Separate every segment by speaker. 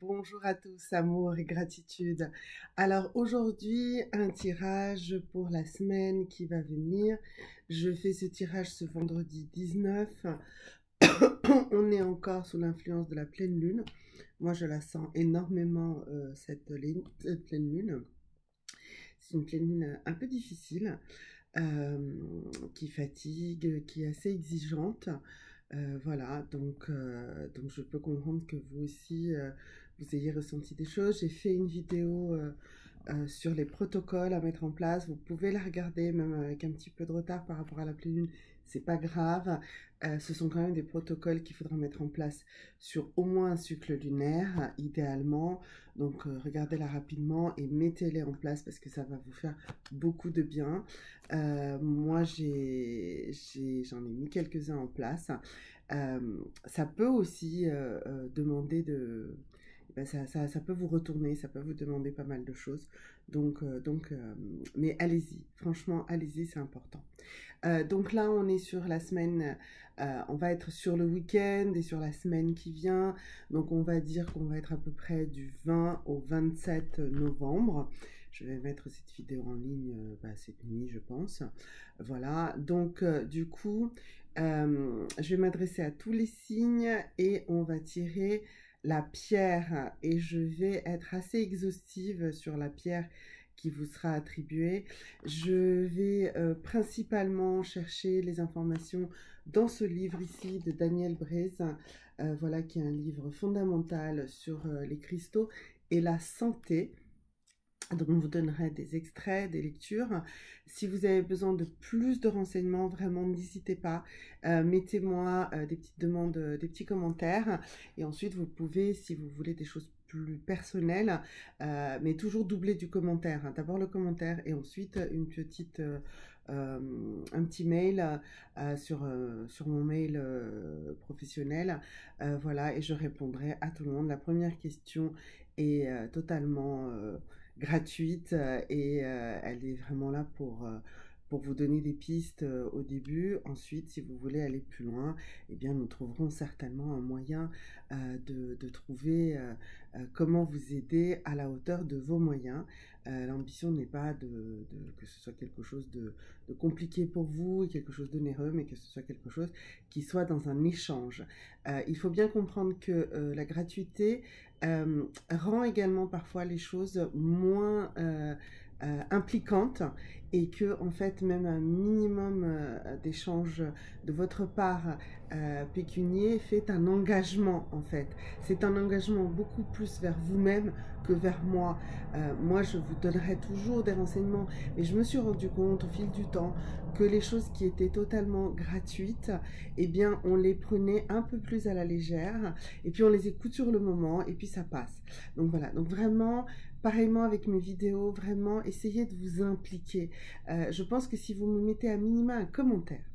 Speaker 1: Bonjour à tous, amour et gratitude. Alors aujourd'hui, un tirage pour la semaine qui va venir. Je fais ce tirage ce vendredi 19. On est encore sous l'influence de la pleine lune. Moi, je la sens énormément, cette pleine lune. C'est une pleine lune un peu difficile, qui fatigue, qui est assez exigeante. Voilà, donc je peux comprendre que vous aussi, vous ayez ressenti des choses. J'ai fait une vidéo sur les protocoles à mettre en place. Vous pouvez la regarder, même avec un petit peu de retard par rapport à la pleine lune. C'est pas grave. Ce sont quand même des protocoles qu'il faudra mettre en place sur au moins un cycle lunaire, idéalement. Donc, regardez-la rapidement et mettez-les en place parce que ça va vous faire beaucoup de bien. Moi, j'en ai mis quelques-uns en place. Ça peut aussi demander de... Ben, ça peut vous retourner, ça peut vous demander pas mal de choses. Mais allez-y, franchement, allez-y, c'est important. Donc là, on est sur la semaine, on va être sur le week-end et sur la semaine qui vient. Donc on va dire qu'on va être à peu près du 20 au 27 novembre. Je vais mettre cette vidéo en ligne cette nuit, je pense. Voilà, donc du coup, je vais m'adresser à tous les signes et on va tirer la pierre. Et je vais être assez exhaustive sur la pierre qui vous sera attribuée. Je vais principalement chercher les informations dans ce livre ici de Daniel Breeze, voilà, qui est un livre fondamental sur les cristaux et la santé. Donc, on vous donnerait des extraits, des lectures. Si vous avez besoin de plus de renseignements, vraiment, n'hésitez pas. Mettez-moi des petites demandes, des petits commentaires. Et ensuite, vous pouvez, si vous voulez des choses plus personnelles, mais toujours doubler du commentaire. Hein. D'abord le commentaire et ensuite un petit mail sur mon mail professionnel. Voilà, et je répondrai à tout le monde. La première question est totalement... gratuite et elle est vraiment là pour vous donner des pistes au début. Ensuite, si vous voulez aller plus loin, eh bien, nous trouverons certainement un moyen de trouver comment vous aider à la hauteur de vos moyens. L'ambition n'est pas que ce soit quelque chose de compliqué pour vous, quelque chose d'onéreux, mais que ce soit quelque chose qui soit dans un échange. Il faut bien comprendre que la gratuité rend également parfois les choses moins impliquantes et que en fait même un minimum d'échange de votre part pécunier fait un engagement en fait. C'est un engagement beaucoup plus vers vous-même que vers moi. Moi je vous donnerai toujours des renseignements et je me suis rendu compte au fil du temps que les choses qui étaient totalement gratuites, eh bien on les prenait un peu plus à la légère et puis on les écoute sur le moment et puis ça passe. Donc voilà, donc vraiment, pareillement avec mes vidéos, vraiment essayez de vous impliquer. Je pense que si vous me mettez à minima un commentaire,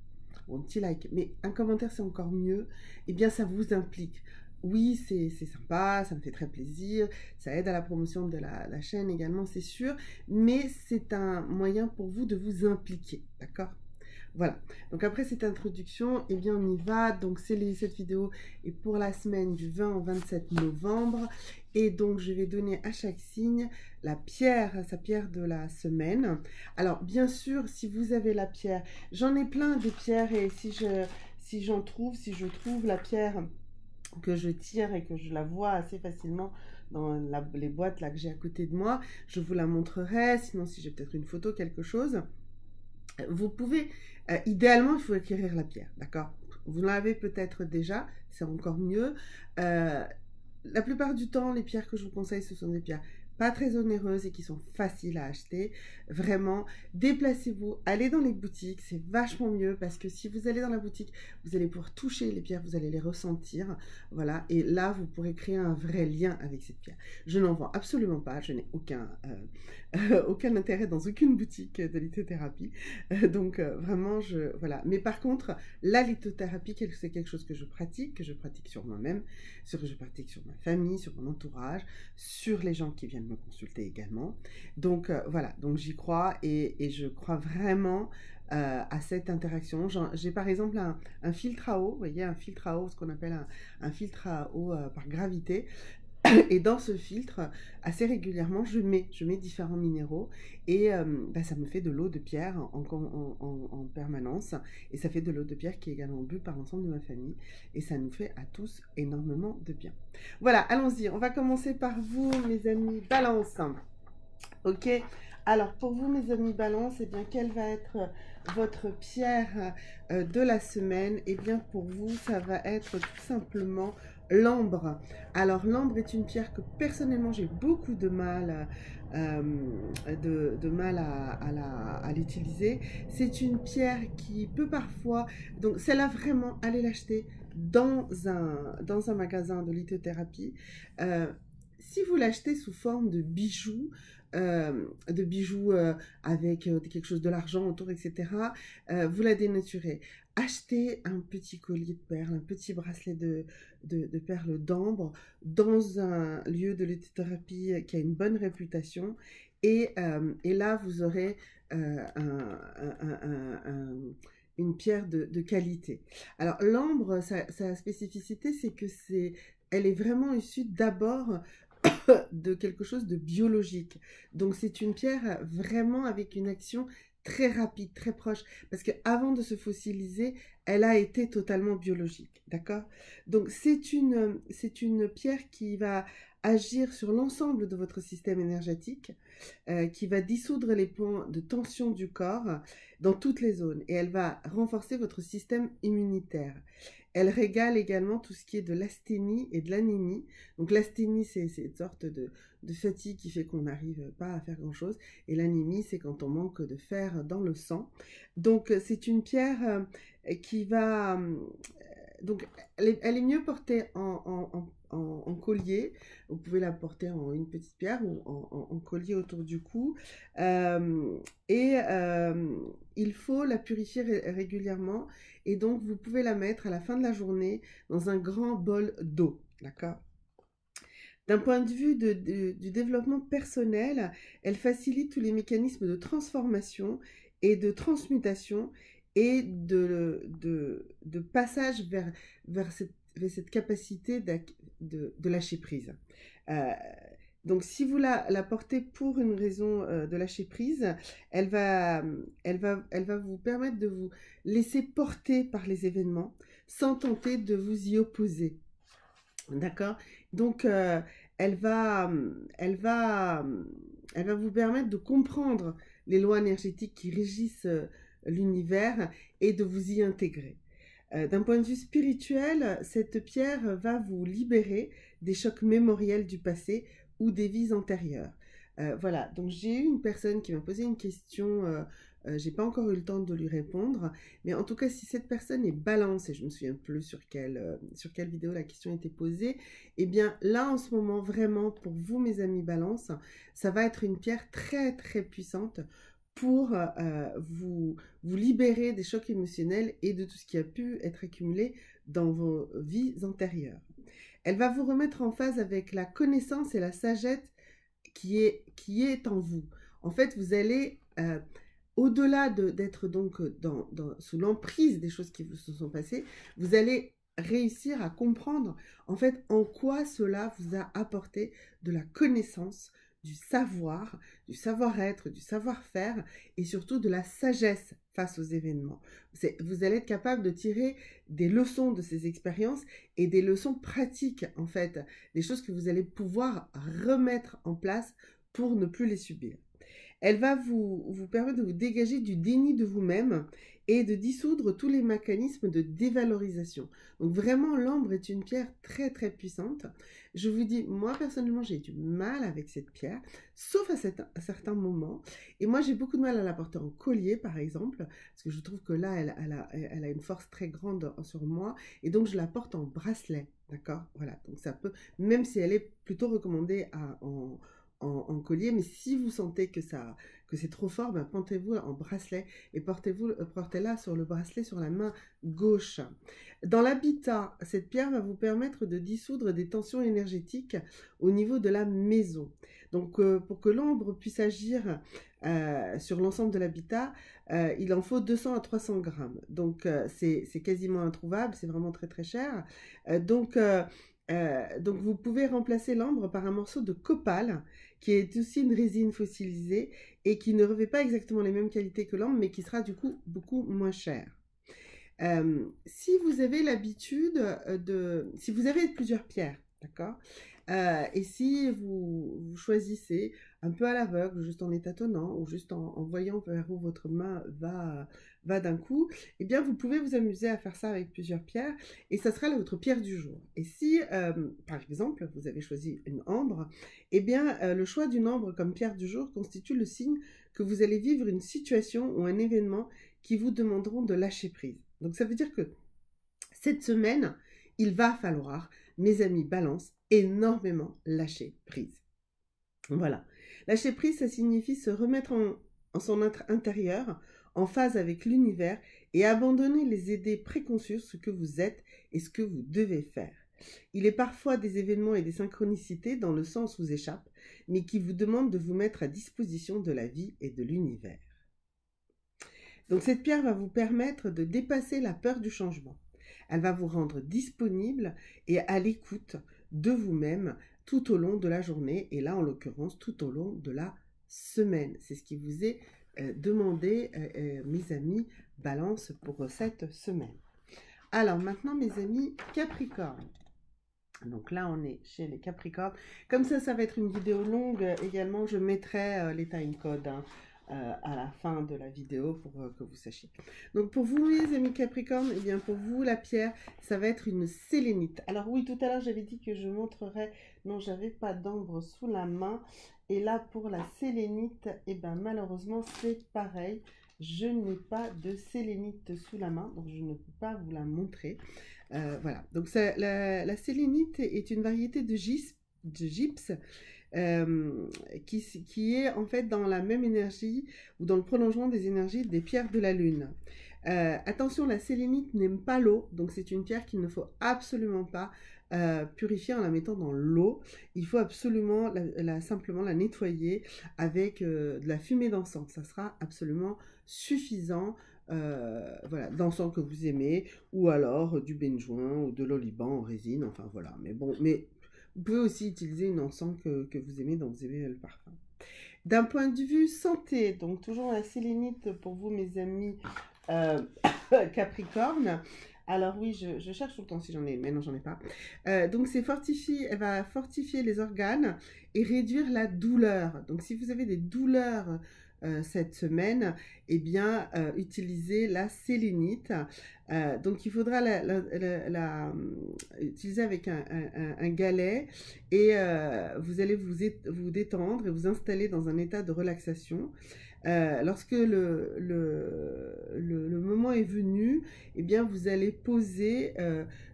Speaker 1: ou un petit like, mais un commentaire c'est encore mieux, eh bien ça vous implique. Oui, c'est sympa, ça me fait très plaisir, ça aide à la promotion de la chaîne également, c'est sûr, mais c'est un moyen pour vous de vous impliquer, d'accord ? Voilà, donc après cette introduction, eh bien on y va. Donc cette vidéo est pour la semaine du 20 au 27 novembre. Et donc je vais donner à chaque signe la pierre, sa pierre de la semaine. Alors bien sûr, si vous avez la pierre, j'en ai plein des pierres et si je trouve la pierre que je tire et que je la vois assez facilement dans les boîtes là que j'ai à côté de moi, je vous la montrerai. Sinon, si j'ai peut-être une photo, quelque chose. Vous pouvez, idéalement, il faut acquérir la pierre, d'accord? Vous l'avez peut-être déjà, c'est encore mieux. La plupart du temps, les pierres que je vous conseille, ce sont des pierres pas très onéreuses et qui sont faciles à acheter. Vraiment, déplacez-vous, allez dans les boutiques, c'est vachement mieux parce que si vous allez dans la boutique, vous allez pouvoir toucher les pierres, vous allez les ressentir, voilà, et là, vous pourrez créer un vrai lien avec cette pierre. Je n'en vends absolument pas, je n'ai aucun intérêt dans aucune boutique de lithothérapie, vraiment, voilà. Mais par contre, la lithothérapie, c'est quelque chose que je pratique sur moi-même, que je pratique sur ma famille, sur mon entourage, sur les gens qui viennent me consulter également. Donc voilà, donc j'y crois et je crois vraiment à cette interaction. J'ai par exemple un filtre à eau, vous voyez, un filtre à eau, ce qu'on appelle un filtre à eau par gravité. Et dans ce filtre, assez régulièrement, je mets différents minéraux et bah, ça me fait de l'eau de pierre en permanence. Et ça fait de l'eau de pierre qui est également bu par l'ensemble de ma famille. Et ça nous fait à tous énormément de bien. Voilà, allons-y. On va commencer par vous, mes amis Balance. Ok. Alors, pour vous, mes amis Balance, eh bien, quelle va être votre pierre de la semaine? Eh bien, pour vous, ça va être tout simplement l'ambre. Alors, l'ambre est une pierre que personnellement, j'ai beaucoup de mal, de mal à l'utiliser. C'est une pierre qui peut parfois... Donc, celle-là, vraiment, allez l'acheter dans un magasin de lithothérapie. Si vous l'achetez sous forme de bijoux avec quelque chose de l'argent autour, etc., vous la dénaturez. Achetez un petit collier de perles, un petit bracelet de perles d'ambre dans un lieu de lithothérapie qui a une bonne réputation. Et là, vous aurez une pierre de qualité. Alors, l'ambre, sa spécificité, c'est que elle est vraiment issue d'abord de quelque chose de biologique. Donc c'est une pierre vraiment avec une action très rapide, très proche, parce qu'avant de se fossiliser, elle a été totalement biologique, d'accord? Donc c'est une pierre qui va agir sur l'ensemble de votre système énergétique, qui va dissoudre les points de tension du corps dans toutes les zones, et elle va renforcer votre système immunitaire. Elle régale également tout ce qui est de l'asthénie et de l'anémie. Donc l'asthénie, c'est une sorte de fatigue qui fait qu'on n'arrive pas à faire grand-chose. Et l'anémie, c'est quand on manque de fer dans le sang. Donc c'est une pierre qui va... donc elle est mieux portée en collier. Vous pouvez la porter en une petite pierre ou en collier autour du cou. Il faut la purifier régulièrement. Et donc, vous pouvez la mettre à la fin de la journée dans un grand bol d'eau. D'accord? D'un point de vue du développement personnel, elle facilite tous les mécanismes de transformation et de transmutation et de passage vers cette capacité de lâcher prise. Donc, si vous la portez pour une raison de lâcher prise, elle va vous permettre de vous laisser porter par les événements sans tenter de vous y opposer. D'accord? Donc, elle va vous permettre de comprendre les lois énergétiques qui régissent l'univers et de vous y intégrer. D'un point de vue spirituel, cette pierre va vous libérer des chocs mémoriels du passé ou des vies antérieures. Voilà, donc j'ai eu une personne qui m'a posé une question, j'ai pas encore eu le temps de lui répondre, mais en tout cas, si cette personne est balance, et je me souviens plus sur quelle vidéo la question était posée, eh bien là, en ce moment, vraiment, pour vous, mes amis balance, ça va être une pierre très, très puissante pour vous libérer des chocs émotionnels et de tout ce qui a pu être accumulé dans vos vies antérieures. Elle va vous remettre en phase avec la connaissance et la sagesse qui est en vous. En fait, vous allez, au-delà d'être donc sous l'emprise des choses qui vous se sont passées, vous allez réussir à comprendre en fait en quoi cela vous a apporté de la connaissance, du savoir-être, du savoir-faire et surtout de la sagesse face aux événements. Vous allez être capable de tirer des leçons de ces expériences et des leçons pratiques en fait, des choses que vous allez pouvoir remettre en place pour ne plus les subir. Elle va vous permettre de vous dégager du déni de vous-même et de dissoudre tous les mécanismes de dévalorisation. Donc vraiment, l'ambre est une pierre très très puissante. Je vous dis, moi personnellement, j'ai du mal avec cette pierre, sauf à certains moments. Et moi, j'ai beaucoup de mal à la porter en collier, par exemple, parce que je trouve que là, elle a une force très grande sur moi. Et donc, je la porte en bracelet, d'accord? Voilà, donc ça peut, même si elle est plutôt recommandée en collier, mais si vous sentez que c'est trop fort, ben, portez-vous en bracelet et portez-la sur le bracelet sur la main gauche. Dans l'habitat, cette pierre va vous permettre de dissoudre des tensions énergétiques au niveau de la maison. Donc, pour que l'ambre puisse agir sur l'ensemble de l'habitat, il en faut 200 à 300 grammes. Donc, c'est quasiment introuvable, c'est vraiment très très cher. Donc, Donc vous pouvez remplacer l'ambre par un morceau de copal, qui est aussi une résine fossilisée et qui ne revêt pas exactement les mêmes qualités que l'ambre, mais qui sera du coup beaucoup moins cher. Si vous avez l'habitude si vous avez plusieurs pierres, d'accord, et si vous choisissez un peu à l'aveugle, juste en les tâtonnant, ou juste en voyant vers où votre main va d'un coup, eh bien vous pouvez vous amuser à faire ça avec plusieurs pierres, et ça sera votre pierre du jour. Et si, par exemple, vous avez choisi une ambre, eh bien le choix d'une ambre comme pierre du jour constitue le signe que vous allez vivre une situation ou un événement qui vous demanderont de lâcher prise. Donc ça veut dire que cette semaine, il va falloir, mes amis balance, énormément lâcher prise. Voilà. Lâcher prise, ça signifie se remettre en son intérieur, en phase avec l'univers et abandonner les idées préconçues sur ce que vous êtes et ce que vous devez faire. Il est parfois des événements et des synchronicités dans le sens vous échappent, mais qui vous demandent de vous mettre à disposition de la vie et de l'univers. Donc cette pierre va vous permettre de dépasser la peur du changement. Elle va vous rendre disponible et à l'écoute de vous-même tout au long de la journée et là en l'occurrence tout au long de la semaine. C'est ce qui vous est demandé, mes amis Balance, pour cette semaine. Alors maintenant mes amis Capricorne. Donc là, on est chez les Capricornes. Comme ça va être une vidéo longue également, je mettrai les timecodes à la fin de la vidéo pour que vous sachiez. Donc pour vous, mes amis Capricornes, eh bien pour vous, la pierre, ça va être une sélénite. Alors oui, tout à l'heure, j'avais dit que je montrerais... Non, j'avais pas d'ambre sous la main. Et là, pour la sélénite, eh bien malheureusement, c'est pareil. Je n'ai pas de sélénite sous la main, donc je ne peux pas vous la montrer. Voilà, donc la sélénite est une variété de gypse qui est en fait dans la même énergie ou dans le prolongement des énergies des pierres de la lune. Attention, la sélénite n'aime pas l'eau, donc c'est une pierre qu'il ne faut absolument pas purifier en la mettant dans l'eau. Il faut absolument simplement la nettoyer avec de la fumée d'encens. Ça sera absolument suffisant. Voilà, d'encens que vous aimez, ou alors du benjoin ou de l'oliban en résine, enfin voilà. Mais bon, mais vous pouvez aussi utiliser une encens que vous aimez, dont vous aimez le parfum. D'un point de vue santé, donc toujours la sélénite pour vous, mes amis Capricorne. Alors oui, je cherche tout le temps si j'en ai, mais non, j'en ai pas. Donc elle va fortifier les organes et réduire la douleur. Donc si vous avez des douleurs cette semaine, eh bien, utilisez la sélénite. Donc, il faudra la utiliser avec un galet et vous allez vous détendre et vous installer dans un état de relaxation. Lorsque le moment est venu, eh bien, vous allez poser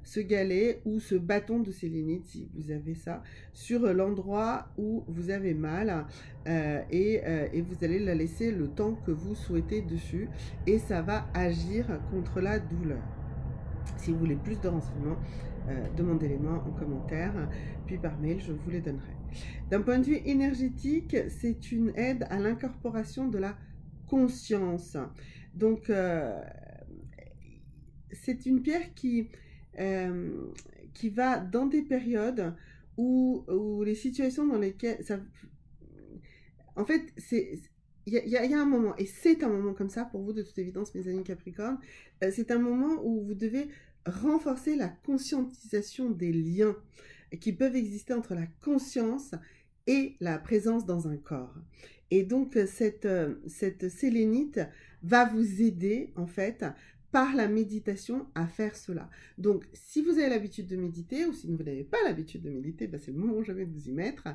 Speaker 1: ce galet ou ce bâton de sélénite, si vous avez ça, sur l'endroit où vous avez mal et vous allez la laisser le temps que vous souhaitez dessus et ça va agir contre la douleur. Si vous voulez plus de renseignements, demandez-les-moi en commentaire, puis par mail, je vous les donnerai. D'un point de vue énergétique, c'est une aide à l'incorporation de la conscience. Donc, c'est une pierre qui va dans des périodes où les situations dans lesquelles... En fait, il y a un moment, et c'est un moment comme ça pour vous de toute évidence, mes amis Capricorne, c'est un moment où vous devez renforcer la conscientisation des liens qui peuvent exister entre la conscience et la présence dans un corps. Et donc, cette sélénite va vous aider, en fait, par la méditation à faire cela. Donc, si vous avez l'habitude de méditer, ou si vous n'avez pas l'habitude de méditer, ben c'est le moment jamais de vous y mettre,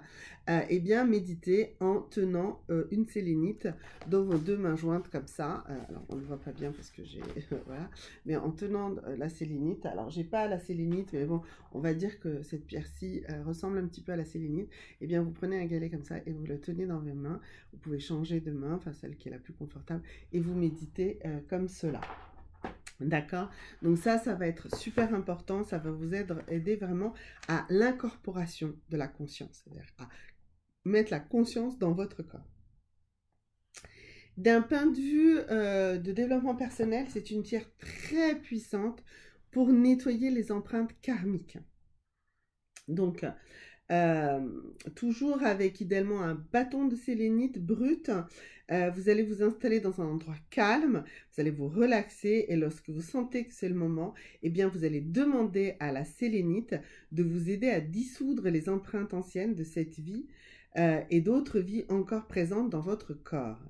Speaker 1: eh bien, méditez en tenant une sélénite dans vos deux mains jointes comme ça. Alors, on ne le voit pas bien parce que j'ai... voilà. Mais en tenant la sélénite, alors, j'ai pas la sélénite, mais bon, on va dire que cette pierre-ci ressemble un petit peu à la sélénite. Eh bien, vous prenez un galet comme ça et vous le tenez dans vos mains. Vous pouvez changer de main, enfin, celle qui est la plus confortable, et vous méditez comme cela. D'accord? Donc ça va être super important, ça va vous aider vraiment à l'incorporation de la conscience, c'est-à-dire à mettre la conscience dans votre corps. D'un point de vue de développement personnel, c'est une pierre très puissante pour nettoyer les empreintes karmiques. Donc, toujours avec idéalement un bâton de sélénite brut. Vous allez vous installer dans un endroit calme, vous allez vous relaxer et lorsque vous sentez que c'est le moment, eh bien vous allez demander à la sélénite de vous aider à dissoudre les empreintes anciennes de cette vie et d'autres vies encore présentes dans votre corps.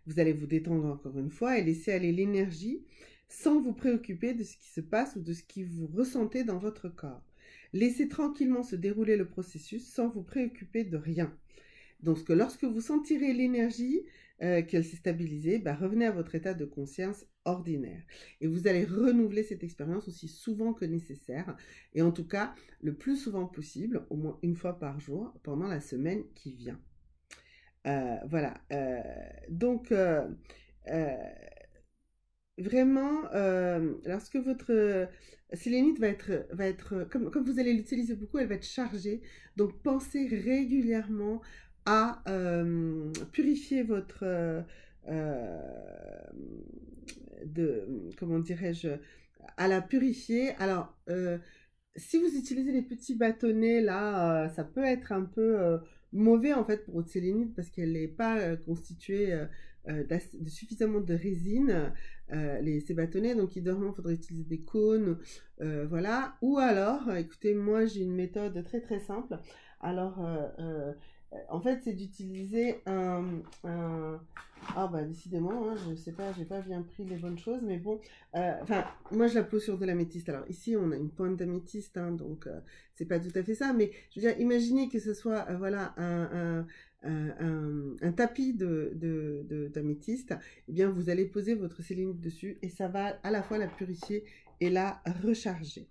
Speaker 1: Vous allez vous détendre encore une fois et laisser aller l'énergie sans vous préoccuper de ce qui se passe ou de ce que vous ressentez dans votre corps. Laissez tranquillement se dérouler le processus sans vous préoccuper de rien. Donc, lorsque vous sentirez l'énergie, qu'elle s'est stabilisée, revenez à votre état de conscience ordinaire. Et vous allez renouveler cette expérience aussi souvent que nécessaire, et en tout cas, le plus souvent possible, au moins une fois par jour, pendant la semaine qui vient. Voilà. Donc, vraiment, lorsque votre sélénite va être comme vous allez l'utiliser beaucoup, elle va être chargée. Donc, pensez régulièrement à purifier votre comment dirais-je, à la purifier. Alors, si vous utilisez les petits bâtonnets là, ça peut être un peu mauvais en fait pour votre sélénite parce qu'elle n'est pas constituée de suffisamment de résine, ces bâtonnets. Donc idéalement, il faudrait utiliser des cônes, voilà. Ou alors, écoutez, moi j'ai une méthode très très simple. Alors, en fait, c'est d'utiliser ah bah décidément, hein, je sais pas, j'ai pas bien pris les bonnes choses, mais bon, enfin, moi je la pose sur de l'améthyste. Alors ici, on a une pointe d'améthyste, hein, donc c'est pas tout à fait ça, mais je veux dire, imaginez que ce soit, voilà, un tapis d'améthyste, eh bien vous allez poser votre sélénite dessus et ça va à la fois la purifier et la recharger.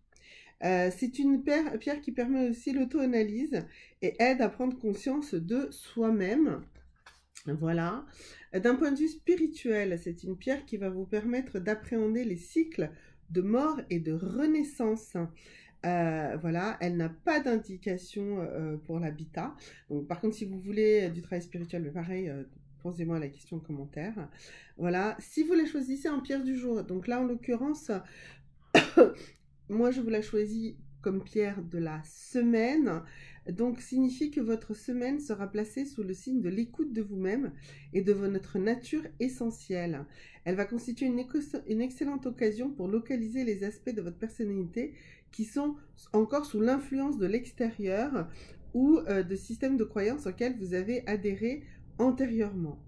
Speaker 1: C'est une pierre qui permet aussi l'auto-analyse et aide à prendre conscience de soi-même. Voilà. D'un point de vue spirituel, c'est une pierre qui va vous permettre d'appréhender les cycles de mort et de renaissance. Voilà, elle n'a pas d'indication pour l'habitat. Donc, par contre, si vous voulez du travail spirituel, pareil, posez-moi la question en commentaire. Voilà, si vous la choisissez en pierre du jour, donc là en l'occurrence, moi je vous la choisis comme pierre de la semaine, donc signifie que votre semaine sera placée sous le signe de l'écoute de vous-même et de votre nature essentielle. Elle va constituer une excellente occasion pour localiser les aspects de votre personnalité qui sont encore sous l'influence de l'extérieur ou de systèmes de croyances auxquels vous avez adhéré antérieurement.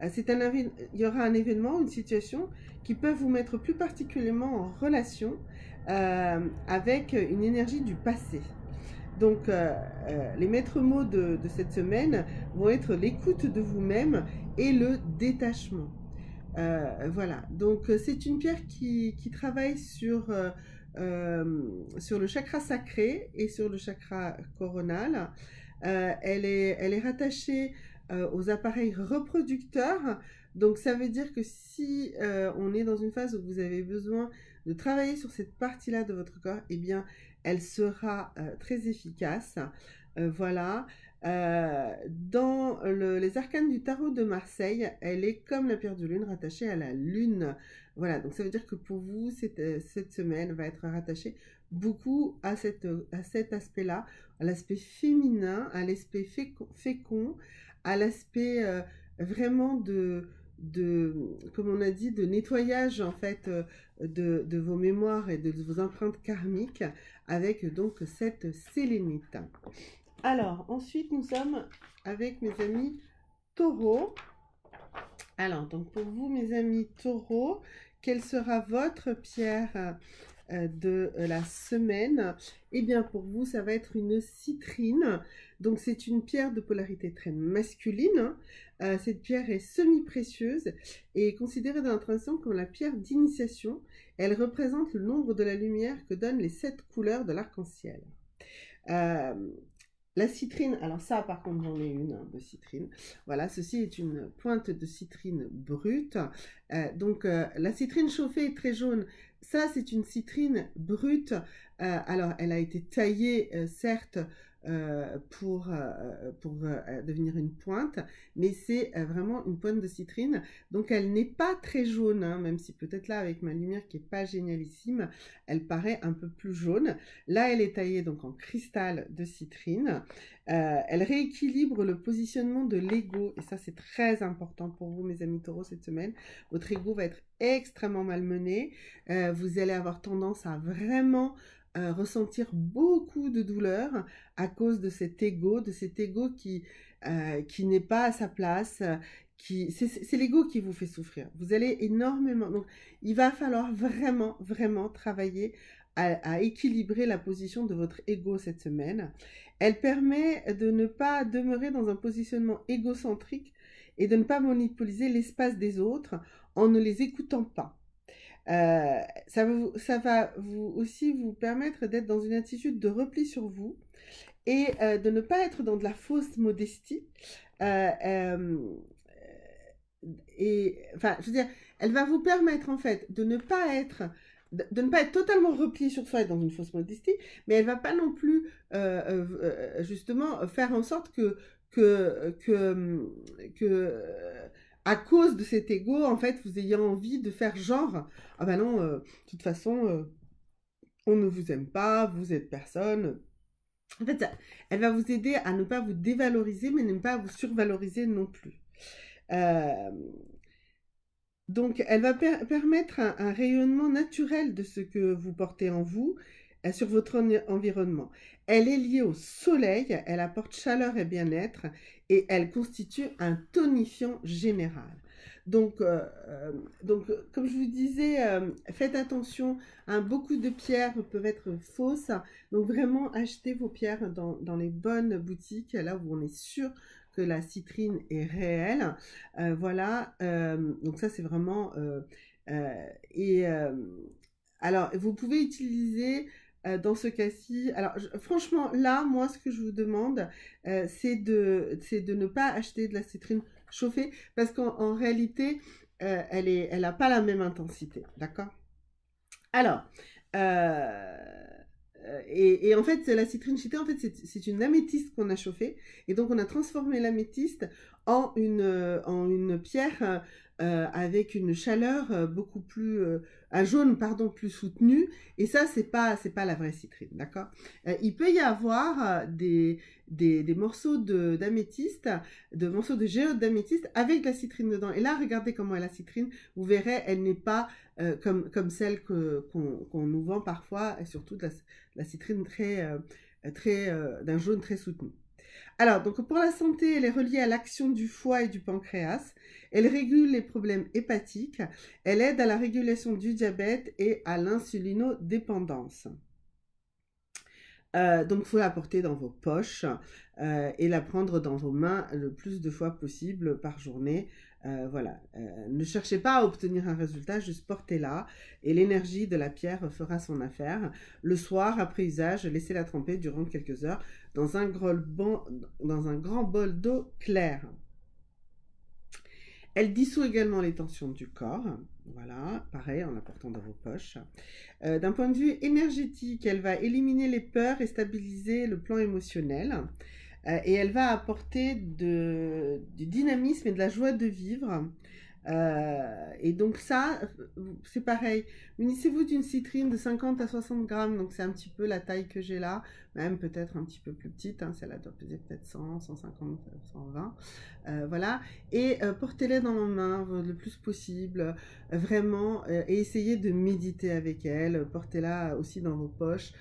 Speaker 1: Il y aura un événement, une situation qui peut vous mettre plus particulièrement en relation avec une énergie du passé. Donc, les maîtres mots de cette semaine vont être l'écoute de vous-même et le détachement. Voilà, donc c'est une pierre qui travaille sur le chakra sacré et sur le chakra coronal. Elle est rattachée aux appareils reproducteurs. Donc ça veut dire que si on est dans une phase où vous avez besoin de travailler sur cette partie-là de votre corps, eh bien elle sera très efficace. Voilà. Dans les arcanes du tarot de Marseille, elle est comme la pierre de lune rattachée à la lune. Voilà, donc ça veut dire que pour vous, cette semaine va être rattachée beaucoup à cet aspect-là, à l'aspect féminin, à l'aspect fécond, à l'aspect vraiment comme on a dit, de nettoyage en fait de vos mémoires et de vos empreintes karmiques avec donc cette sélénite. Alors, ensuite, nous sommes avec mes amis taureaux. Alors, donc pour vous, mes amis taureaux, quelle sera votre pierre de la semaine? Eh bien, pour vous, ça va être une citrine. Donc, c'est une pierre de polarité très masculine. Cette pierre est semi-précieuse et est considérée dans la tradition comme la pierre d'initiation. Elle représente le nombre de la lumière que donnent les 7 couleurs de l'arc-en-ciel. La citrine, alors ça par contre j'en ai une de citrine, voilà, ceci est une pointe de citrine brute, donc la citrine chauffée est très jaune, ça c'est une citrine brute, alors elle a été taillée certes devenir une pointe, mais c'est vraiment une pointe de citrine. Donc elle n'est pas très jaune, hein, même si peut-être là avec ma lumière qui est pas génialissime, elle paraît un peu plus jaune. Là elle est taillée donc en cristal de citrine. Elle rééquilibre le positionnement de l'ego, et ça c'est très important pour vous mes amis taureaux cette semaine. Votre ego va être extrêmement malmené, vous allez avoir tendance à vraiment ressentir beaucoup de douleur à cause de cet ego qui n'est pas à sa place, c'est l'ego qui vous fait souffrir. Vous allez énormément, donc il va falloir vraiment, vraiment travailler à équilibrer la position de votre ego cette semaine. Elle permet de ne pas demeurer dans un positionnement égocentrique et de ne pas monopoliser l'espace des autres en ne les écoutant pas. Ça va aussi vous permettre d'être dans une attitude de repli sur vous et de ne pas être dans de la fausse modestie. Et enfin, je veux dire, elle va vous permettre en fait de ne pas être totalement replié sur soi et dans une fausse modestie, mais elle va pas non plus justement faire en sorte que à cause de cet ego, en fait, vous ayez envie de faire genre, ah ben non, de toute façon, on ne vous aime pas, vous êtes personne. En fait, elle va vous aider à ne pas vous dévaloriser, mais ne pas vous survaloriser non plus. Donc, elle va permettre un rayonnement naturel de ce que vous portez en vous sur votre environnement. Elle est liée au soleil, elle apporte chaleur et bien-être et elle constitue un tonifiant général. Donc, comme je vous disais, faites attention, hein, beaucoup de pierres peuvent être fausses. Donc, vraiment, achetez vos pierres dans les bonnes boutiques, là où on est sûr que la citrine est réelle. Voilà, donc ça c'est vraiment... alors, vous pouvez utiliser dans ce cas-ci... Alors, franchement, là, moi, ce que je vous demande, c'est de ne pas acheter de la citrine chauffée, parce qu'en réalité, elle n'a pas la même intensité, d'accord? Alors... et en fait, la citrine chitée, en fait, c'est une améthyste qu'on a chauffée. Et donc, on a transformé l'améthyste en une pierre avec une chaleur beaucoup plus... un jaune, pardon, plus soutenu. Et ça, c'est pas la vraie citrine, d'accord? Il peut y avoir des morceaux d'améthyste, morceaux de géode d'améthyste avec de la citrine dedans. Et là, regardez comment est la citrine. Vous verrez, elle n'est pas comme celle qu'on nous vend parfois, et surtout de la citrine d'un jaune très soutenu. Alors, donc pour la santé, elle est reliée à l'action du foie et du pancréas. Elle régule les problèmes hépatiques. Elle aide à la régulation du diabète et à l'insulinodépendance. Donc, il faut la porter dans vos poches et la prendre dans vos mains le plus de fois possible par journée. Voilà, ne cherchez pas à obtenir un résultat, juste portez-la et l'énergie de la pierre fera son affaire. Le soir, après usage, laissez-la tremper durant quelques heures dans un grand bol d'eau claire. Elle dissout également les tensions du corps, voilà, pareil en la portant dans vos poches. D'un point de vue énergétique, elle va éliminer les peurs et stabiliser le plan émotionnel. Et elle va apporter du dynamisme et de la joie de vivre. Et donc ça, c'est pareil. Munissez-vous d'une citrine de 50 à 60 grammes, donc c'est un petit peu la taille que j'ai là, même peut-être un petit peu plus petite, hein, celle-là doit peser peut-être 100, 150, 120. Voilà, et portez-les dans vos mains le plus possible, vraiment, et essayez de méditer avec elle, portez-la aussi dans vos poches.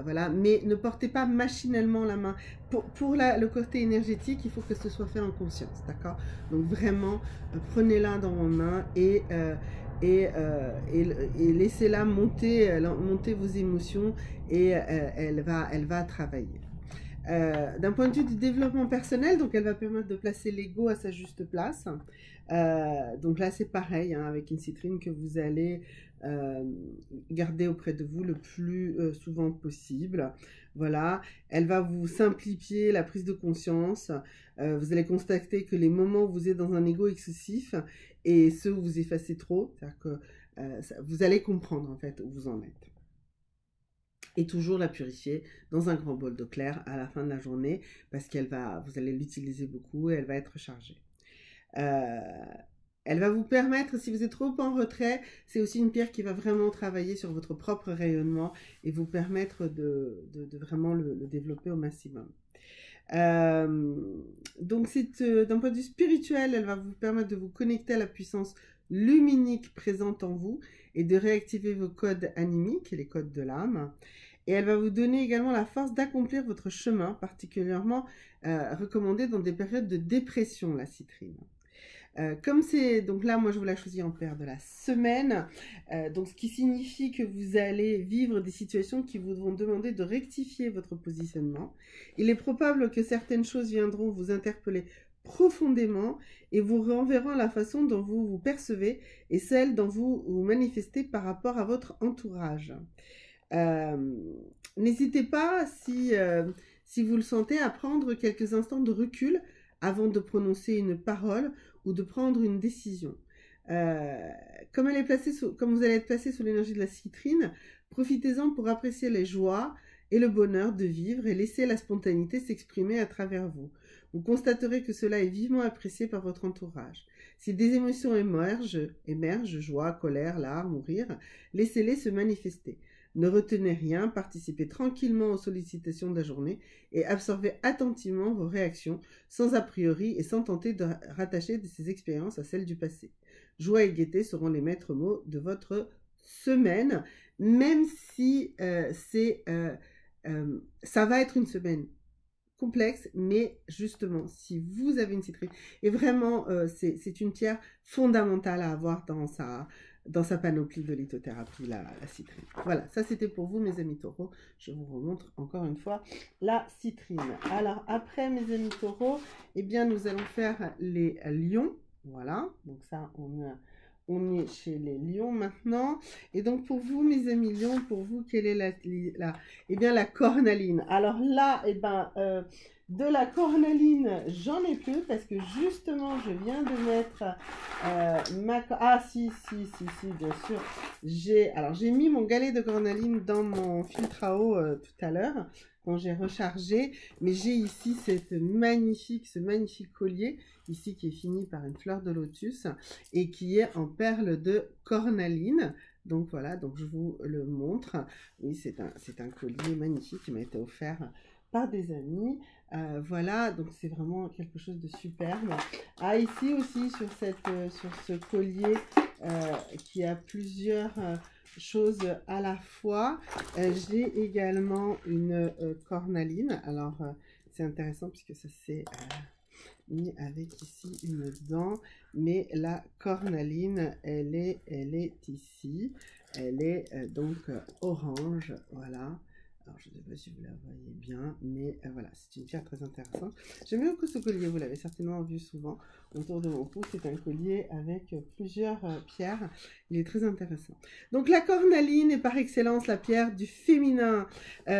Speaker 1: Voilà, mais ne portez pas machinalement la main. Pour le côté énergétique, il faut que ce soit fait en conscience, d'accord? Donc vraiment, prenez-la dans vos mains et laissez-la monter vos émotions et elle va travailler. D'un point de vue du développement personnel, donc elle va permettre de placer l'ego à sa juste place. Donc là, c'est pareil, hein, avec une citrine que vous allez garder auprès de vous le plus souvent possible. Voilà, elle va vous simplifier la prise de conscience. Vous allez constater que les moments où vous êtes dans un ego excessif et ceux où vous effacez trop, c'est-à-dire que vous allez comprendre en fait où vous en êtes. Et toujours la purifier dans un grand bol d'eau claire à la fin de la journée parce vous allez l'utiliser beaucoup et elle va être chargée. Euh, Elle va vous permettre, si vous êtes trop en retrait, c'est aussi une pierre qui va vraiment travailler sur votre propre rayonnement et vous permettre de vraiment le développer au maximum. Donc, d'un point de vue spirituel, elle va vous permettre de vous connecter à la puissance luminique présente en vous et de réactiver vos codes animiques, les codes de l'âme. Et elle va vous donner également la force d'accomplir votre chemin, particulièrement recommandé dans des périodes de dépression, la citrine. Donc là, moi je vous la choisis en paire de la semaine, donc ce qui signifie que vous allez vivre des situations qui vous vont demander de rectifier votre positionnement. Il est probable que certaines choses viendront vous interpeller profondément et vous renverront la façon dont vous vous percevez et celle dont vous vous manifestez par rapport à votre entourage. N'hésitez pas, si vous le sentez, à prendre quelques instants de recul avant de prononcer une parole ou de prendre une décision. Comme vous allez être placé sous l'énergie de la citrine, profitez-en pour apprécier les joies et le bonheur de vivre et laisser la spontanéité s'exprimer à travers vous. Vous constaterez que cela est vivement apprécié par votre entourage. Si des émotions émergent, joie, colère, larmes ou rire, laissez-les se manifester. Ne retenez rien, participez tranquillement aux sollicitations de la journée et absorbez attentivement vos réactions, sans a priori et sans tenter de rattacher ces expériences à celles du passé. Joie et gaieté seront les maîtres mots de votre semaine, même si ça va être une semaine complexe, mais justement, si vous avez une citrine, et vraiment, c'est une pierre fondamentale à avoir dans sa panoplie de lithothérapie, la citrine. Voilà, ça c'était pour vous mes amis taureaux. Je vous remontre encore une fois la citrine. Alors après mes amis taureaux, eh bien nous allons faire les lions. Voilà, donc ça on est chez les lions maintenant. Et donc pour vous mes amis lions, pour vous quelle est eh bien la cornaline. Alors là, de la cornaline, j'en ai plus parce que justement, je viens de mettre si, bien sûr. J'ai mis mon galet de cornaline dans mon filtre à eau tout à l'heure quand j'ai rechargé, mais j'ai ici ce magnifique collier ici qui est fini par une fleur de lotus et qui est en perles de cornaline. Donc voilà, donc je vous le montre. Oui, c'est un collier magnifique qui m'a été offert par des amis. Voilà, donc c'est vraiment quelque chose de superbe. Ah, ici aussi sur ce collier qui a plusieurs choses à la fois, j'ai également une cornaline. Alors c'est intéressant puisque ça s'est mis avec ici une dent, mais la cornaline elle est ici, elle est donc orange, voilà. Alors, je ne sais pas si vous la voyez bien, mais voilà, c'est une pierre très intéressante. J'aime beaucoup ce collier, vous l'avez certainement vu souvent autour de mon cou. C'est un collier avec plusieurs pierres. Il est très intéressant. Donc, la cornaline est par excellence la pierre du féminin.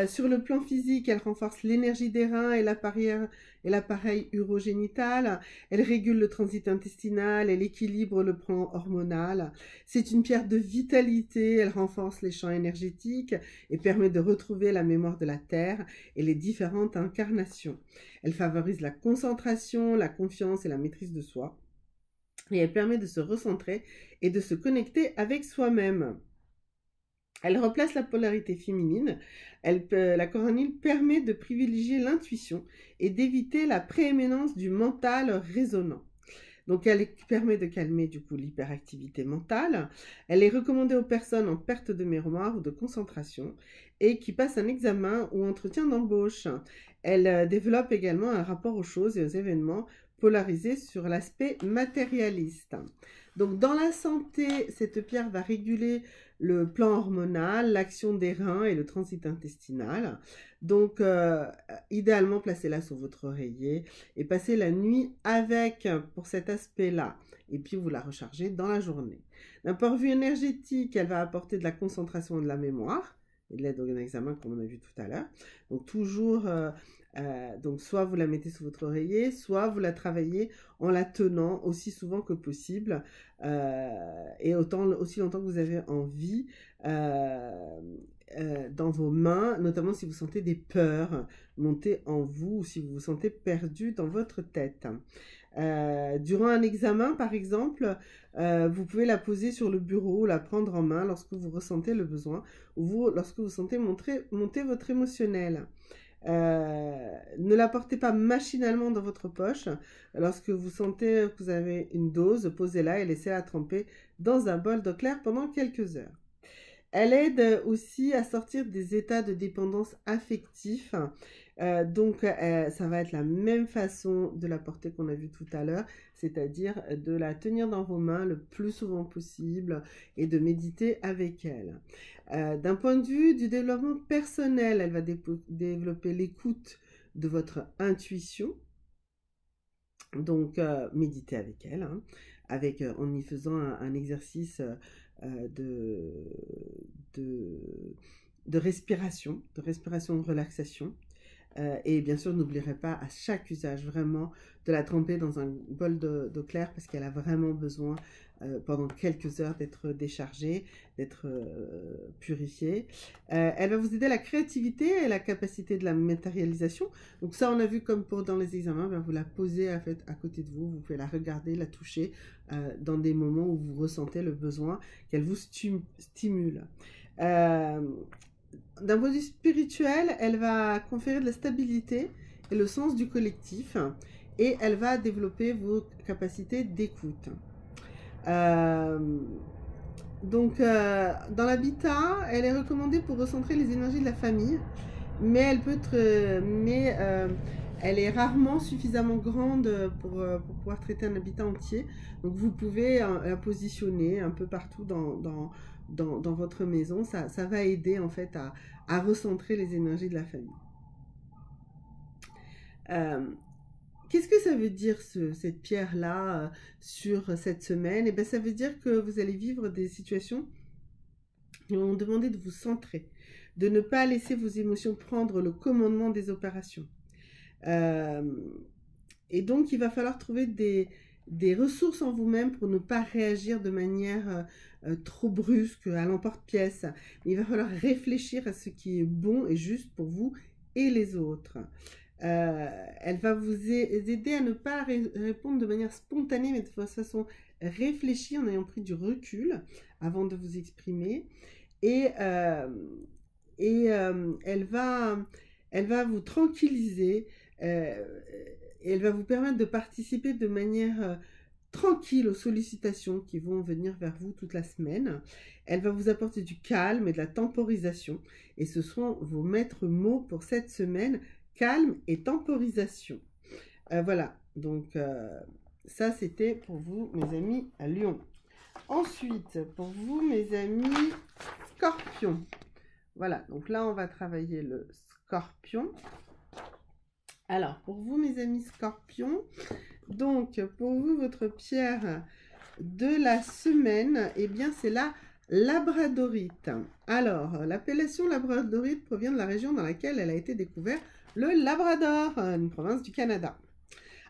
Speaker 1: Sur le plan physique, elle renforce l'énergie des reins et l'appareil urogénital. Elle régule le transit intestinal, elle équilibre le plan hormonal. C'est une pierre de vitalité, elle renforce les champs énergétiques et permet de retrouver la mémoire de la Terre et les différentes incarnations. Elle favorise la concentration, la confiance et la maîtrise de soi. Et elle permet de se recentrer et de se connecter avec soi-même. Elle replace la polarité féminine. La cornaline permet de privilégier l'intuition et d'éviter la prééminence du mental résonnant. Donc, elle permet de calmer du coup l'hyperactivité mentale. Elle est recommandée aux personnes en perte de mémoire ou de concentration et qui passent un examen ou entretien d'embauche. Elle développe également un rapport aux choses et aux événements polarisé sur l'aspect matérialiste. Donc, dans la santé, cette pierre va réguler le plan hormonal, l'action des reins et le transit intestinal. Donc, idéalement, placez-la sur votre oreiller et passez la nuit avec pour cet aspect-là. Et puis, vous la rechargez dans la journée. D'un point de vue énergétique, elle va apporter de la concentration et de la mémoire et de l'aide au examen, comme on a vu tout à l'heure. Donc, toujours... donc, soit vous la mettez sous votre oreiller, soit vous la travaillez en la tenant aussi souvent que possible et aussi longtemps que vous avez envie. dans vos mains, notamment si vous sentez des peurs monter en vous ou si vous vous sentez perdu dans votre tête. Durant un examen, par exemple, vous pouvez la poser sur le bureau, la prendre en main lorsque vous ressentez le besoin ou lorsque vous sentez monter votre émotionnel. Ne la portez pas machinalement dans votre poche. Lorsque vous sentez que vous avez une dose, posez-la et laissez-la tremper dans un bol d'eau claire pendant quelques heures. Elle aide aussi à sortir des états de dépendance affectifs. Donc, ça va être la même façon de la porter qu'on a vu tout à l'heure, c'est-à-dire de la tenir dans vos mains le plus souvent possible et de méditer avec elle. D'un point de vue du développement personnel, elle va développer l'écoute de votre intuition. Donc, méditez avec elle, hein, en y faisant un exercice de respiration, de relaxation. Et bien sûr, n'oublierez pas à chaque usage vraiment de la tremper dans un bol d'eau claire parce qu'elle a vraiment besoin pendant quelques heures d'être déchargée, d'être purifiée. Elle va vous aider à la créativité et la capacité de la matérialisation. Donc ça, on a vu comme dans les examens, ben vous la posez à côté de vous, vous pouvez la regarder, la toucher dans des moments où vous ressentez le besoin qu'elle vous stimule. D'un point de vue spirituel, elle va conférer de la stabilité et le sens du collectif et elle va développer vos capacités d'écoute. Donc, dans l'habitat, elle est recommandée pour recentrer les énergies de la famille, mais elle est rarement suffisamment grande pour pouvoir traiter un habitat entier. Donc, vous pouvez la positionner un peu partout dans votre maison. Ça va aider en fait à recentrer les énergies de la famille. Qu'est-ce que ça veut dire cette pierre-là sur cette semaine? Eh bien, ça veut dire que vous allez vivre des situations qui vont vous demander de vous centrer, de ne pas laisser vos émotions prendre le commandement des opérations. Et donc, il va falloir trouver des ressources en vous-même pour ne pas réagir de manière trop brusque, à l'emporte-pièce. Il va falloir réfléchir à ce qui est bon et juste pour vous et les autres. Elle va vous aider à ne pas répondre de manière spontanée, mais de façon réfléchie, en ayant pris du recul avant de vous exprimer. Et elle va vous tranquilliser, et elle va vous permettre de participer de manière tranquille aux sollicitations qui vont venir vers vous toute la semaine. Elle va vous apporter du calme et de la temporisation. Et ce seront vos maîtres mots pour cette semaine: calme et temporisation. Voilà, donc ça c'était pour vous, mes amis à Lion. Ensuite, pour vous, mes amis Scorpion. Voilà, donc là on va travailler le Scorpion. Alors, pour vous, mes amis Scorpion, donc pour vous, votre pierre de la semaine, eh bien c'est la labradorite. Alors, l'appellation labradorite provient de la région dans laquelle elle a été découverte, le Labrador, une province du Canada.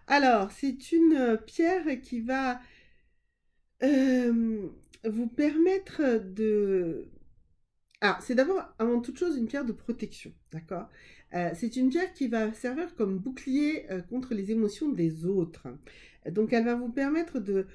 Speaker 1: Alors, c'est une pierre qui va vous permettre de... Alors, c'est d'abord, avant toute chose, une pierre de protection, d'accord? C'est une pierre qui va servir comme bouclier contre les émotions des autres. Donc, elle va vous permettre de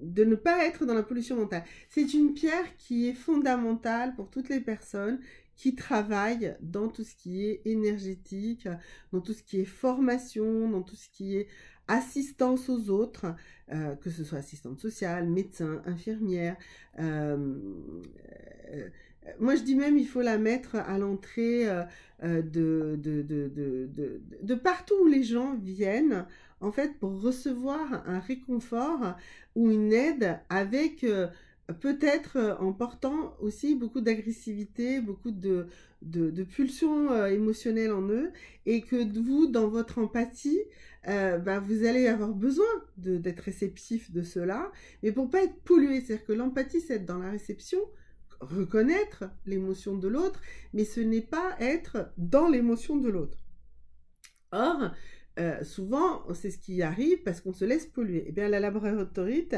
Speaker 1: ne pas être dans la pollution mentale. C'est une pierre qui est fondamentale pour toutes les personnes qui travaillent dans tout ce qui est énergétique, dans tout ce qui est formation, dans tout ce qui est assistance aux autres, que ce soit assistante sociale, médecin, infirmière. Moi, je dis même, il faut la mettre à l'entrée de partout où les gens viennent, en fait, pour recevoir un réconfort ou une aide avec... peut-être en portant aussi beaucoup d'agressivité, beaucoup de pulsions émotionnelles en eux, et que vous, dans votre empathie, vous allez avoir besoin d'être réceptif de cela, mais pour pas être pollué. C'est-à-dire que l'empathie, c'est être dans la réception, reconnaître l'émotion de l'autre, mais ce n'est pas être dans l'émotion de l'autre. Or, souvent, c'est ce qui arrive parce qu'on se laisse polluer. Eh bien, la labradorite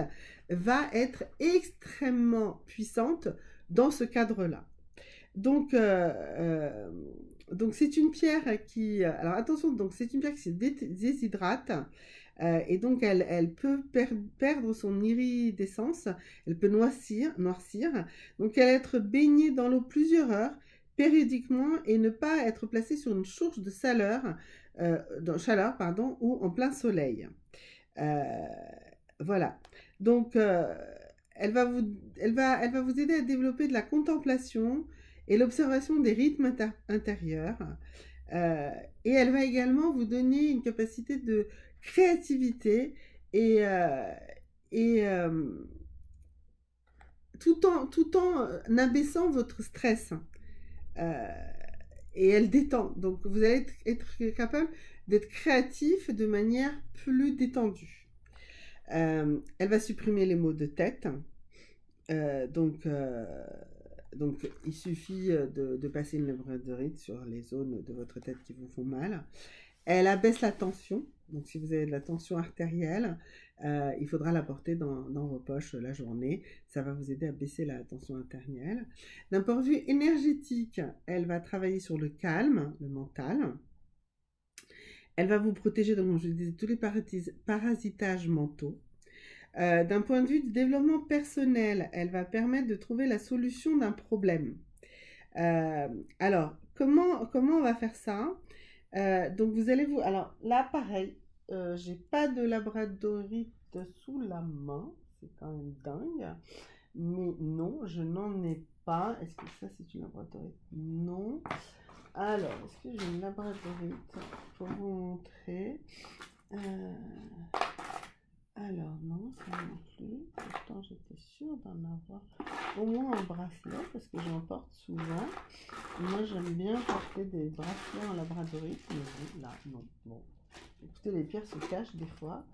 Speaker 1: va être extrêmement puissante dans ce cadre-là. Donc, c'est une pierre qui... Alors attention, donc c'est une pierre qui se déshydrate et donc elle peut perdre son iridescence, elle peut noircir. Donc elle va être baignée dans l'eau plusieurs heures périodiquement et ne pas être placée sur une source de chaleur ou en plein soleil. Voilà. Donc elle va vous aider à développer de la contemplation et l'observation des rythmes intérieurs. Et elle va également vous donner une capacité de créativité tout en abaissant votre stress. Et elle détend. Donc vous allez être capable d'être créatif de manière plus détendue. Elle va supprimer les maux de tête. Donc, il suffit de passer une labradorite sur les zones de votre tête qui vous font mal. Elle abaisse la tension. Donc, si vous avez de la tension artérielle, il faudra la porter dans vos poches la journée. Ça va vous aider à baisser la tension artérielle. D'un point de vue énergétique, elle va travailler sur le calme, le mental. Elle va vous protéger, donc je disais, tous les parasitages mentaux. D'un point de vue du développement personnel, elle va permettre de trouver la solution d'un problème. Alors, comment on va faire ça? Donc, vous allez vous... Alors, là, pareil, j'ai pas de labradorite sous la main. C'est quand même dingue. Mais non, je n'en ai pas. Est-ce que ça, c'est une labradorite? Non. Alors, est-ce que j'ai une labradorite pour vous montrer? Alors non, ça non plus. Pourtant, j'étais sûre d'en avoir au moins un bracelet parce que j'en porte souvent. Moi, j'aime bien porter des bracelets en labradorite, mais là, non. Bon, écoutez, les pierres se cachent des fois.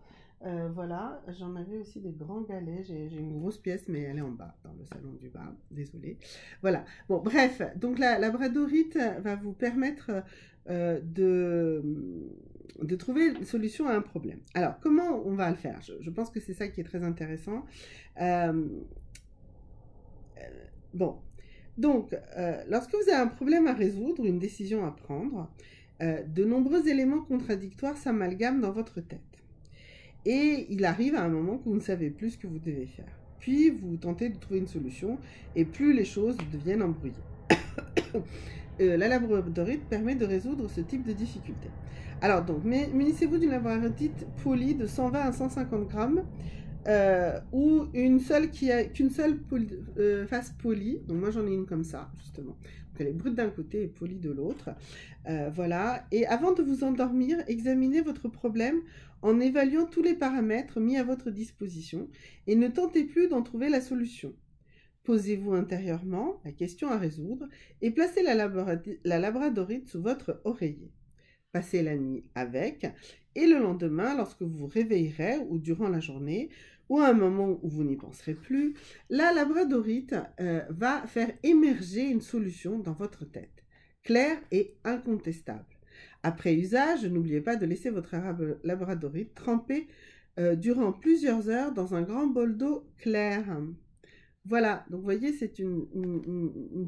Speaker 1: Voilà, j'en avais aussi des grands galets. J'ai une grosse pièce, mais elle est en bas, dans le salon du bas. Désolée. Voilà. Bon, bref, donc la labradorite va vous permettre de trouver une solution à un problème. Alors, comment on va le faire? Je pense que c'est ça qui est très intéressant. Bon, donc, lorsque vous avez un problème à résoudre, une décision à prendre, de nombreux éléments contradictoires s'amalgament dans votre tête. Et il arrive à un moment que vous ne savez plus ce que vous devez faire. Puis, vous tentez de trouver une solution, et plus les choses deviennent embrouillées. La labradorite permet de résoudre ce type de difficulté. Alors donc, munissez-vous d'une labradorite polie de 120 à 150 grammes ou qu'une seule face polie. Donc moi j'en ai une comme ça, justement. Donc elle est brute d'un côté et polie de l'autre. Voilà. Et avant de vous endormir, examinez votre problème en évaluant tous les paramètres mis à votre disposition et ne tentez plus d'en trouver la solution. Posez-vous intérieurement la question à résoudre et placez la labradorite sous votre oreiller. Passez la nuit avec et le lendemain, lorsque vous vous réveillerez ou durant la journée ou à un moment où vous n'y penserez plus, la labradorite va faire émerger une solution dans votre tête, claire et incontestable. Après usage, n'oubliez pas de laisser votre labradorite tremper durant plusieurs heures dans un grand bol d'eau claire. Voilà, donc vous voyez, c'est une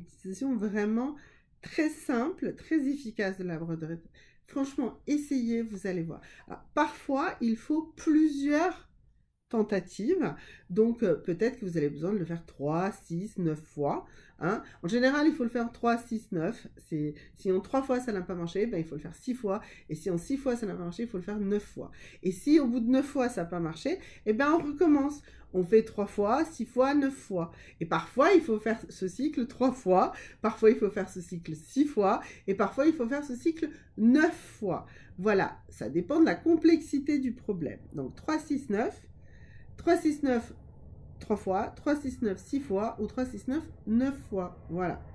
Speaker 1: utilisation vraiment très simple, très efficace de la labradorite. Franchement, essayez, vous allez voir. Alors, parfois, il faut plusieurs tentatives, donc peut-être que vous avez besoin de le faire 3, 6, 9 fois. Hein. En général, il faut le faire 3, 6, 9. Si en 3 fois ça n'a pas marché, ben, il faut le faire 6 fois. Et si en 6 fois ça n'a pas marché, il faut le faire 9 fois. Et si au bout de 9 fois ça n'a pas marché, eh ben, on recommence. On fait 3 fois, 6 fois, 9 fois. Et parfois, il faut faire ce cycle 3 fois. Parfois, il faut faire ce cycle 6 fois. Et parfois, il faut faire ce cycle 9 fois. Voilà, ça dépend de la complexité du problème. Donc, 3, 6, 9. 3, 6, 9, 3 fois. 3, 6, 9, 6 fois. Ou 3, 6, 9, 9 fois. Voilà.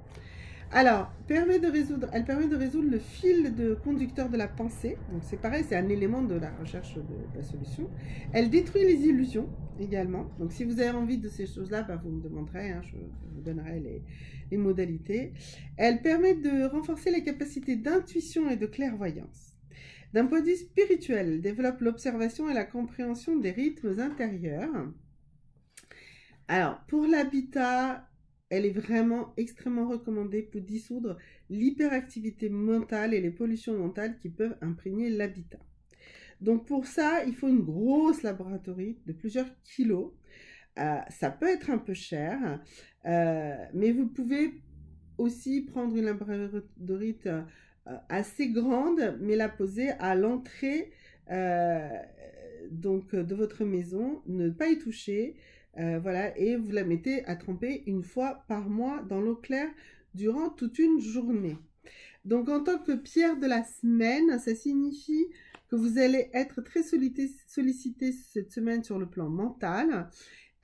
Speaker 1: Alors, elle permet de résoudre le fil de conducteur de la pensée. Donc, c'est pareil, c'est un élément de la recherche de la solution. Elle détruit les illusions également. Donc, si vous avez envie de ces choses-là, bah, vous me demanderez, hein, je vous donnerai les modalités. Elle permet de renforcer les capacités d'intuition et de clairvoyance. D'un point de vue spirituel, elle développe l'observation et la compréhension des rythmes intérieurs. Alors, pour l'habitat, elle est vraiment extrêmement recommandée pour dissoudre l'hyperactivité mentale et les pollutions mentales qui peuvent imprégner l'habitat. Donc pour ça, il faut une grosse laboratorite de plusieurs kilos. Ça peut être un peu cher, mais vous pouvez aussi prendre une laboratorite assez grande, mais la poser à l'entrée de votre maison, ne pas y toucher, voilà, et vous la mettez à tremper une fois par mois dans l'eau claire durant toute une journée. Donc en tant que pierre de la semaine, ça signifie que vous allez être très sollicité cette semaine sur le plan mental.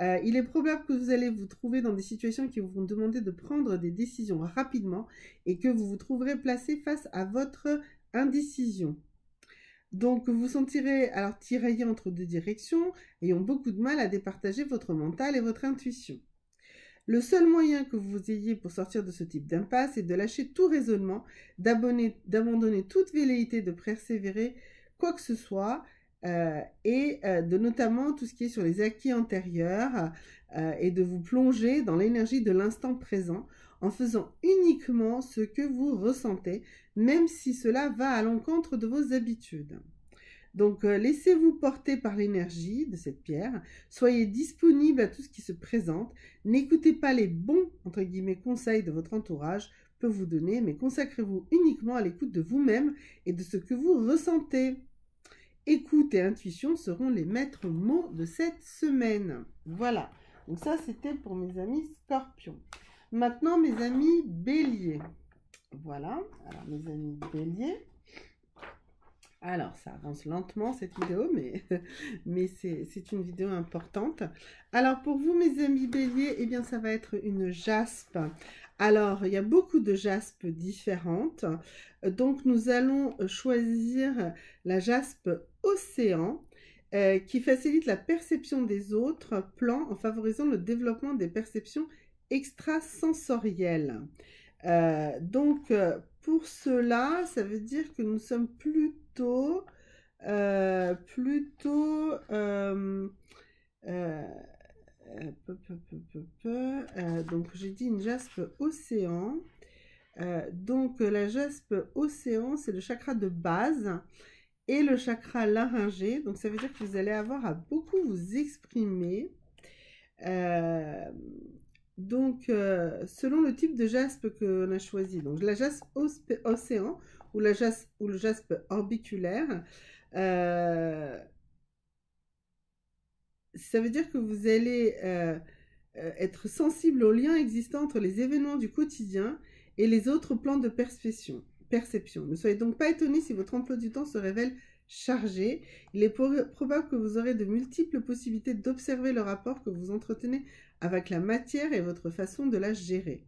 Speaker 1: Il est probable que vous allez vous trouver dans des situations qui vont demander de prendre des décisions rapidement et que vous vous trouverez placé face à votre indécision. Donc vous vous sentirez alors tiraillé entre deux directions, ayant beaucoup de mal à départager votre mental et votre intuition. Le seul moyen que vous ayez pour sortir de ce type d'impasse est de lâcher tout raisonnement, d'abandonner toute velléité de persévérer quoi que ce soit, et de notamment tout ce qui est sur les acquis antérieurs, et de vous plonger dans l'énergie de l'instant présent en faisant uniquement ce que vous ressentez, même si cela va à l'encontre de vos habitudes. Donc, laissez-vous porter par l'énergie de cette pierre, soyez disponible à tout ce qui se présente, n'écoutez pas les bons, entre guillemets, conseils de votre entourage peut vous donner, mais consacrez-vous uniquement à l'écoute de vous-même et de ce que vous ressentez. Écoute et intuition seront les maîtres mots de cette semaine. Voilà, donc ça c'était pour mes amis scorpions. Maintenant mes amis béliers. Voilà, alors mes amis béliers. Alors, ça avance lentement cette vidéo, mais c'est une vidéo importante. Alors, pour vous, mes amis béliers, eh bien, ça va être une jaspe. Alors, il y a beaucoup de jaspes différentes. Donc, nous allons choisir la jaspe océan, qui facilite la perception des autres plans en favorisant le développement des perceptions extrasensorielles. Pour cela, ça veut dire que nous sommes plutôt donc j'ai dit une jaspe océan. Donc la jaspe océan, c'est le chakra de base et le chakra laryngé. Donc ça veut dire que vous allez avoir à beaucoup vous exprimer. Selon le type de jaspe que l'on a choisi, donc la jaspe océan ou le jaspe orbiculaire, ça veut dire que vous allez être sensible aux liens existants entre les événements du quotidien et les autres plans de perception. Ne soyez donc pas étonnés si votre emploi du temps se révèle chargé. Il est probable que vous aurez de multiples possibilités d'observer le rapport que vous entretenez avec la matière et votre façon de la gérer.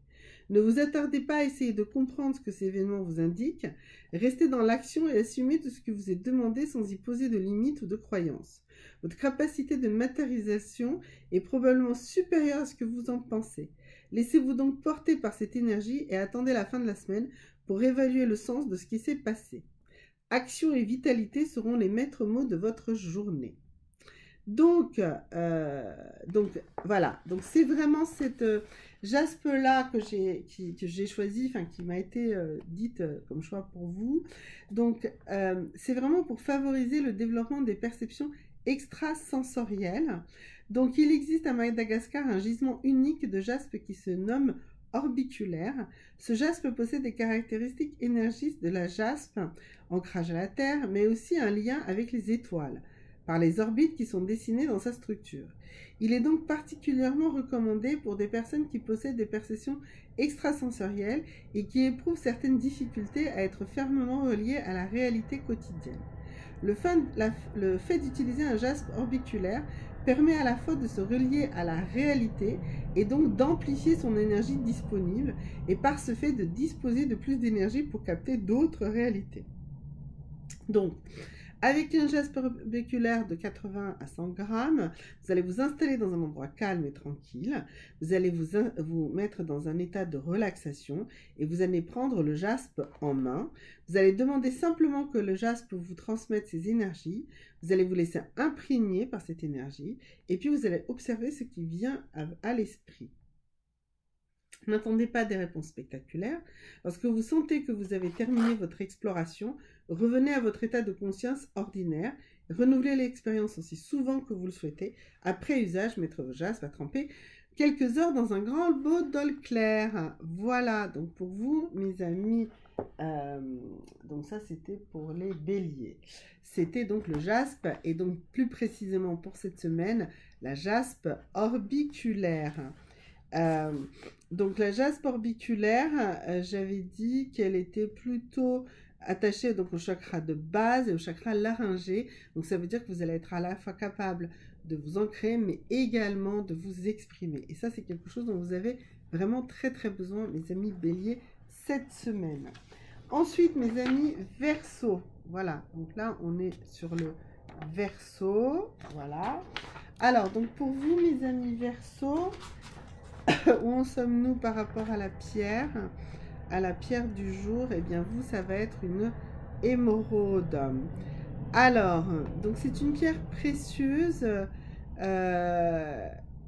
Speaker 1: Ne vous attardez pas à essayer de comprendre ce que ces événements vous indiquent. Restez dans l'action et assumez tout ce que vous est demandé sans y poser de limites ou de croyances. Votre capacité de matérialisation est probablement supérieure à ce que vous en pensez. Laissez-vous donc porter par cette énergie et attendez la fin de la semaine pour évaluer le sens de ce qui s'est passé. Action et vitalité seront les maîtres mots de votre journée. Donc voilà, donc c'est vraiment cette jaspe-là que j'ai choisie, enfin qui m'a été dite comme choix pour vous. Donc c'est vraiment pour favoriser le développement des perceptions extrasensorielles. Donc il existe à Madagascar un gisement unique de jaspe qui se nomme orbiculaire. Ce jaspe possède des caractéristiques énergistes de la jaspe, ancrage à la terre, mais aussi un lien avec les étoiles, par les orbites qui sont dessinées dans sa structure. Il est donc particulièrement recommandé pour des personnes qui possèdent des perceptions extrasensorielles et qui éprouvent certaines difficultés à être fermement reliées à la réalité quotidienne. Le fait d'utiliser un jaspe orbiculaire permet à la fois de se relier à la réalité et donc d'amplifier son énergie disponible et par ce fait de disposer de plus d'énergie pour capter d'autres réalités. Donc, Avec un jaspe orbiculaire de 80 à 100 grammes, vous allez vous installer dans un endroit calme et tranquille. Vous allez vous mettre dans un état de relaxation et vous allez prendre le jaspe en main. Vous allez demander simplement que le jaspe vous transmette ses énergies. Vous allez vous laisser imprégner par cette énergie et puis vous allez observer ce qui vient à l'esprit. N'attendez pas des réponses spectaculaires. Lorsque vous sentez que vous avez terminé votre exploration, revenez à votre état de conscience ordinaire. Renouvelez l'expérience aussi souvent que vous le souhaitez. Après usage, mettre vos jaspe à tremper quelques heures dans un grand bol d'eau claire. Voilà, donc pour vous, mes amis, donc ça c'était pour les béliers. C'était donc le jaspe, et donc plus précisément pour cette semaine, la jaspe orbiculaire. Donc la jaspe orbiculaire, j'avais dit qu'elle était plutôt attachée donc au chakra de base et au chakra laryngé. Donc ça veut dire que vous allez être à la fois capable de vous ancrer, mais également de vous exprimer. Et ça, c'est quelque chose dont vous avez vraiment très très besoin, mes amis béliers, cette semaine. Ensuite, mes amis Verseau. Voilà, donc là, on est sur le Verseau. Voilà. Alors, donc pour vous, mes amis Verseau, où en sommes-nous par rapport à la pierre du jour? Eh bien, vous, ça va être une émeraude. Alors, donc c'est une pierre précieuse,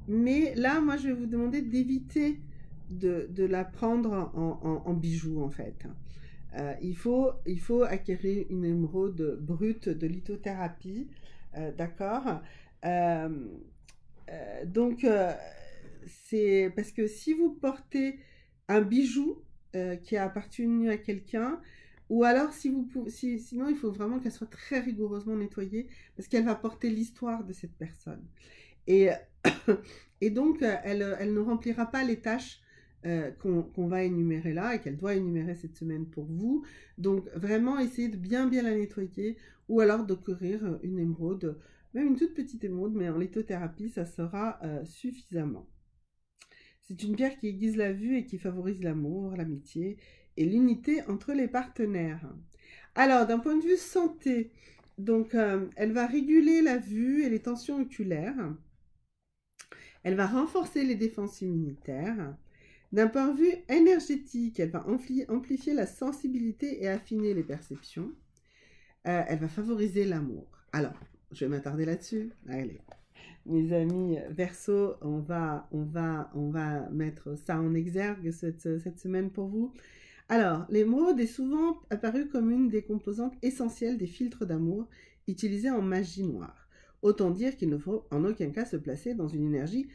Speaker 1: mais là, moi, je vais vous demander d'éviter de la prendre en bijou, en fait. Il faut acquérir une émeraude brute de lithothérapie, d'accord? Donc, c'est parce que si vous portez un bijou qui a appartenu à quelqu'un, ou alors sinon il faut vraiment qu'elle soit très rigoureusement nettoyée parce qu'elle va porter l'histoire de cette personne. Et, et donc elle ne remplira pas les tâches qu'on va énumérer là et qu'elle doit énumérer cette semaine pour vous. Donc vraiment essayez de bien la nettoyer, ou alors d'acquérir une émeraude, même une toute petite émeraude, mais en lithothérapie, ça sera suffisamment. C'est une pierre qui aiguise la vue et qui favorise l'amour, l'amitié et l'unité entre les partenaires. Alors, d'un point de vue santé, donc, elle va réguler la vue et les tensions oculaires. Elle va renforcer les défenses immunitaires. D'un point de vue énergétique, elle va amplifier la sensibilité et affiner les perceptions. Elle va favoriser l'amour. Alors, je vais m'attarder là-dessus. Allez. Mes amis Verseau, on va mettre ça en exergue cette semaine pour vous. Alors, l'émeraude est souvent apparue comme une des composantes essentielles des filtres d'amour utilisés en magie noire. Autant dire qu'il ne faut en aucun cas se placer dans une énergie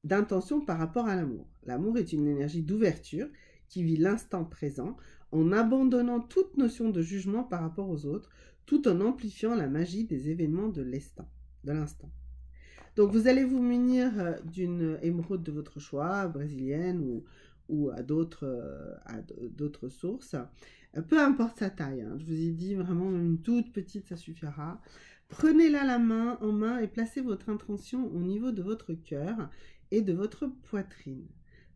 Speaker 1: d'intention par rapport à l'amour. L'amour est une énergie d'ouverture qui vit l'instant présent en abandonnant toute notion de jugement par rapport aux autres, tout en amplifiant la magie des événements de l'instant. Donc, vous allez vous munir d'une émeraude de votre choix, brésilienne ou à d'autres sources. Peu importe sa taille, hein. Je vous ai dit vraiment une toute petite, ça suffira. Prenez-la en main et placez votre intention au niveau de votre cœur et de votre poitrine.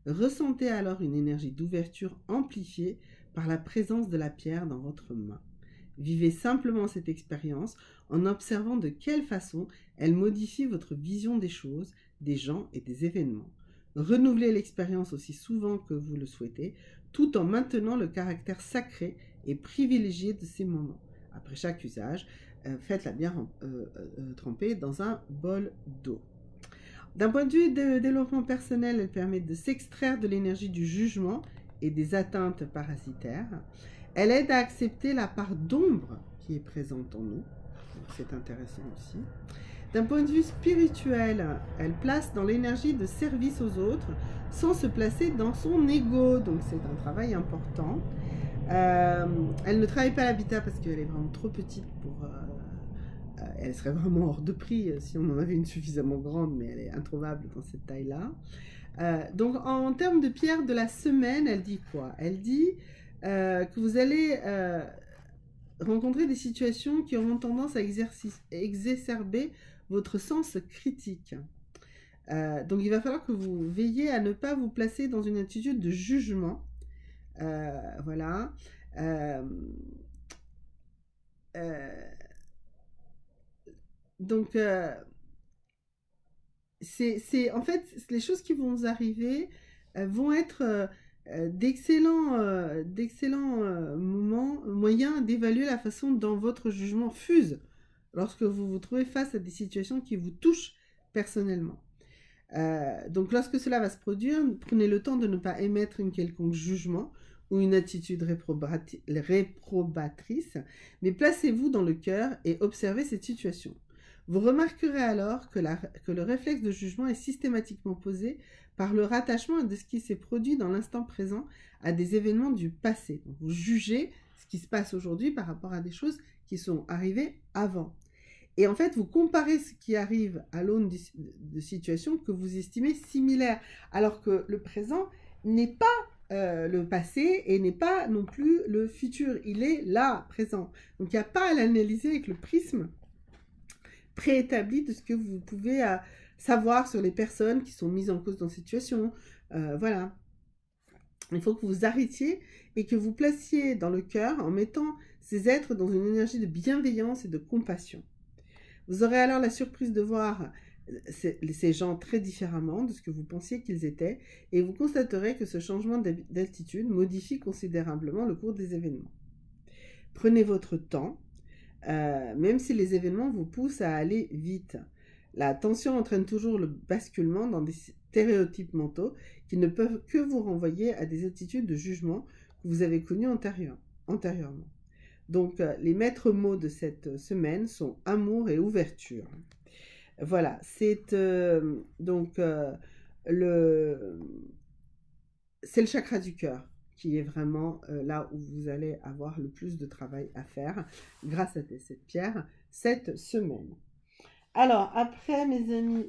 Speaker 1: Ressentez alors une énergie d'ouverture amplifiée par la présence de la pierre dans votre main. Vivez simplement cette expérience en observant de quelle façon elle modifie votre vision des choses, des gens et des événements. Renouvelez l'expérience aussi souvent que vous le souhaitez, tout en maintenant le caractère sacré et privilégié de ces moments. Après chaque usage, faites-la bien tremper dans un bol d'eau. D'un point de vue de développement personnel, elle permet de s'extraire de l'énergie du jugement et des atteintes parasitaires. Elle aide à accepter la part d'ombre qui est présente en nous. C'est intéressant aussi. D'un point de vue spirituel, elle place dans l'énergie de service aux autres sans se placer dans son ego. Donc c'est un travail important. Elle ne travaille pas à l'habitat parce qu'elle est vraiment trop petite pour... elle serait vraiment hors de prix si on en avait une suffisamment grande, mais elle est introuvable dans cette taille-là. Donc en termes de pierre de la semaine, elle dit quoi? Elle dit que vous allez rencontrer des situations qui auront tendance à exacerber votre sens critique. Donc il va falloir que vous veillez à ne pas vous placer dans une attitude de jugement. Voilà. Donc, en fait, les choses qui vont vous arriver vont être d'excellents moyens d'évaluer la façon dont votre jugement fuse lorsque vous vous trouvez face à des situations qui vous touchent personnellement. Donc lorsque cela va se produire, prenez le temps de ne pas émettre un quelconque jugement ou une attitude réprobatrice, mais placez-vous dans le cœur et observez cette situation. Vous remarquerez alors que le réflexe de jugement est systématiquement posé par le rattachement de ce qui s'est produit dans l'instant présent à des événements du passé. Donc, vous jugez ce qui se passe aujourd'hui par rapport à des choses qui sont arrivées avant. Et en fait, vous comparez ce qui arrive à l'aune de situations que vous estimez similaires, alors que le présent n'est pas le passé et n'est pas non plus le futur. Il est là, présent. Donc, il n'y a pas à l'analyser avec le prisme préétabli de ce que vous pouvez savoir sur les personnes qui sont mises en cause dans cette situation. Voilà. Il faut que vous arrêtiez et que vous placiez dans le cœur en mettant ces êtres dans une énergie de bienveillance et de compassion. Vous aurez alors la surprise de voir ces gens très différemment de ce que vous pensiez qu'ils étaient et vous constaterez que ce changement d'attitude modifie considérablement le cours des événements. Prenez votre temps, même si les événements vous poussent à aller vite. La tension entraîne toujours le basculement dans des stéréotypes mentaux qui ne peuvent que vous renvoyer à des attitudes de jugement que vous avez connues antérieurement. Donc, les maîtres mots de cette semaine sont amour et ouverture. Voilà, c'est le chakra du cœur qui est vraiment là où vous allez avoir le plus de travail à faire grâce à cette pierre cette semaine. Alors, après, mes amis,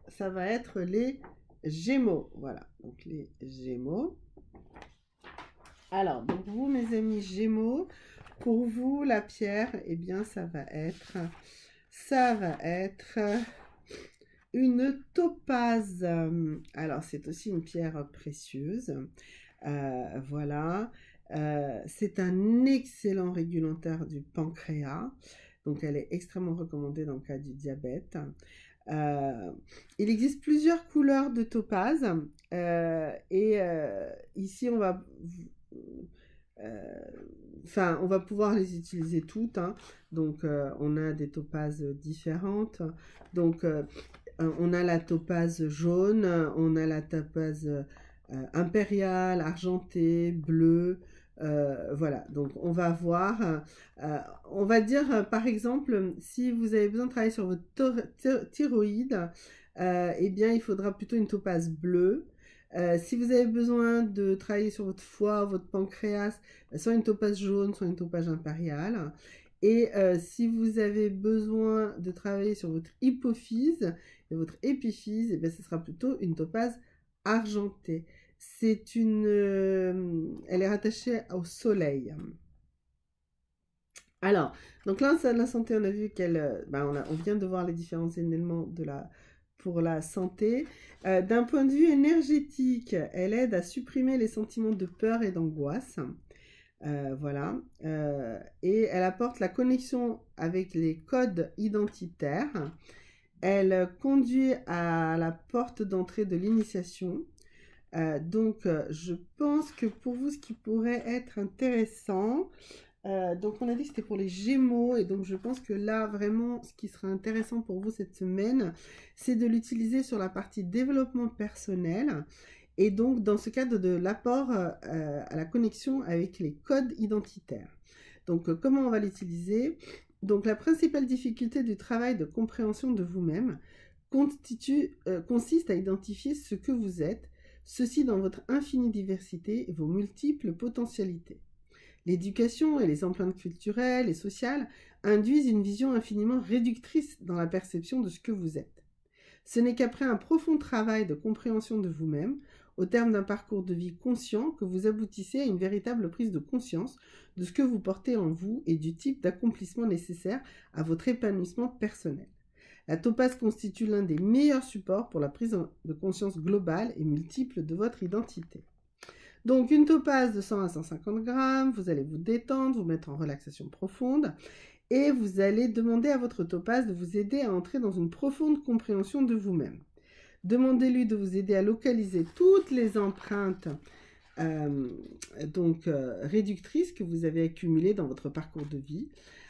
Speaker 1: ça va être les Gémeaux. Voilà, donc les Gémeaux. Alors, donc vous, mes amis Gémeaux, pour vous, la pierre, eh bien, ça va être une topaze. Alors, c'est aussi une pierre précieuse. Voilà. C'est un excellent régulateur du pancréas. Donc, elle est extrêmement recommandée dans le cas du diabète. Il existe plusieurs couleurs de topaze. Ici, on va pouvoir les utiliser toutes, hein. Donc on a des topazes différentes. Donc on a la topaze jaune, on a la topaze impériale, argentée, bleue. Voilà, donc on va voir, on va dire par exemple, si vous avez besoin de travailler sur votre thyroïde, eh bien il faudra plutôt une topaze bleue. Si vous avez besoin de travailler sur votre foie, votre pancréas, soit une topaze jaune, soit une topaze impériale. Et si vous avez besoin de travailler sur votre hypophyse et votre épiphyse, eh bien, ce sera plutôt une topaze argentée. Elle est rattachée au soleil. Alors, donc là, la santé, on a vu on vient de voir les différents éléments pour la santé. D'un point de vue énergétique, elle aide à supprimer les sentiments de peur et d'angoisse. Voilà. Et elle apporte la connexion avec les codes identitaires. Elle conduit à la porte d'entrée de l'initiation. Donc, je pense que pour vous, ce qui pourrait être intéressant, donc on a dit que c'était pour les Gémeaux, et donc je pense que là, vraiment, ce qui sera intéressant pour vous cette semaine, c'est de l'utiliser sur la partie développement personnel, et donc dans ce cadre de l'apport à la connexion avec les codes identitaires. Donc comment on va l'utiliser? Donc la principale difficulté du travail de compréhension de vous-même consiste à identifier ce que vous êtes, ceci dans votre infinie diversité et vos multiples potentialités. L'éducation et les empreintes culturelles et sociales induisent une vision infiniment réductrice dans la perception de ce que vous êtes. Ce n'est qu'après un profond travail de compréhension de vous-même, au terme d'un parcours de vie conscient, que vous aboutissez à une véritable prise de conscience de ce que vous portez en vous et du type d'accomplissement nécessaire à votre épanouissement personnel. La topaze constitue l'un des meilleurs supports pour la prise de conscience globale et multiple de votre identité. Donc, une topaze de 100 à 150 grammes, vous allez vous détendre, vous mettre en relaxation profonde et vous allez demander à votre topaze de vous aider à entrer dans une profonde compréhension de vous-même. Demandez-lui de vous aider à localiser toutes les empreintes réductrices que vous avez accumulées dans votre parcours de vie.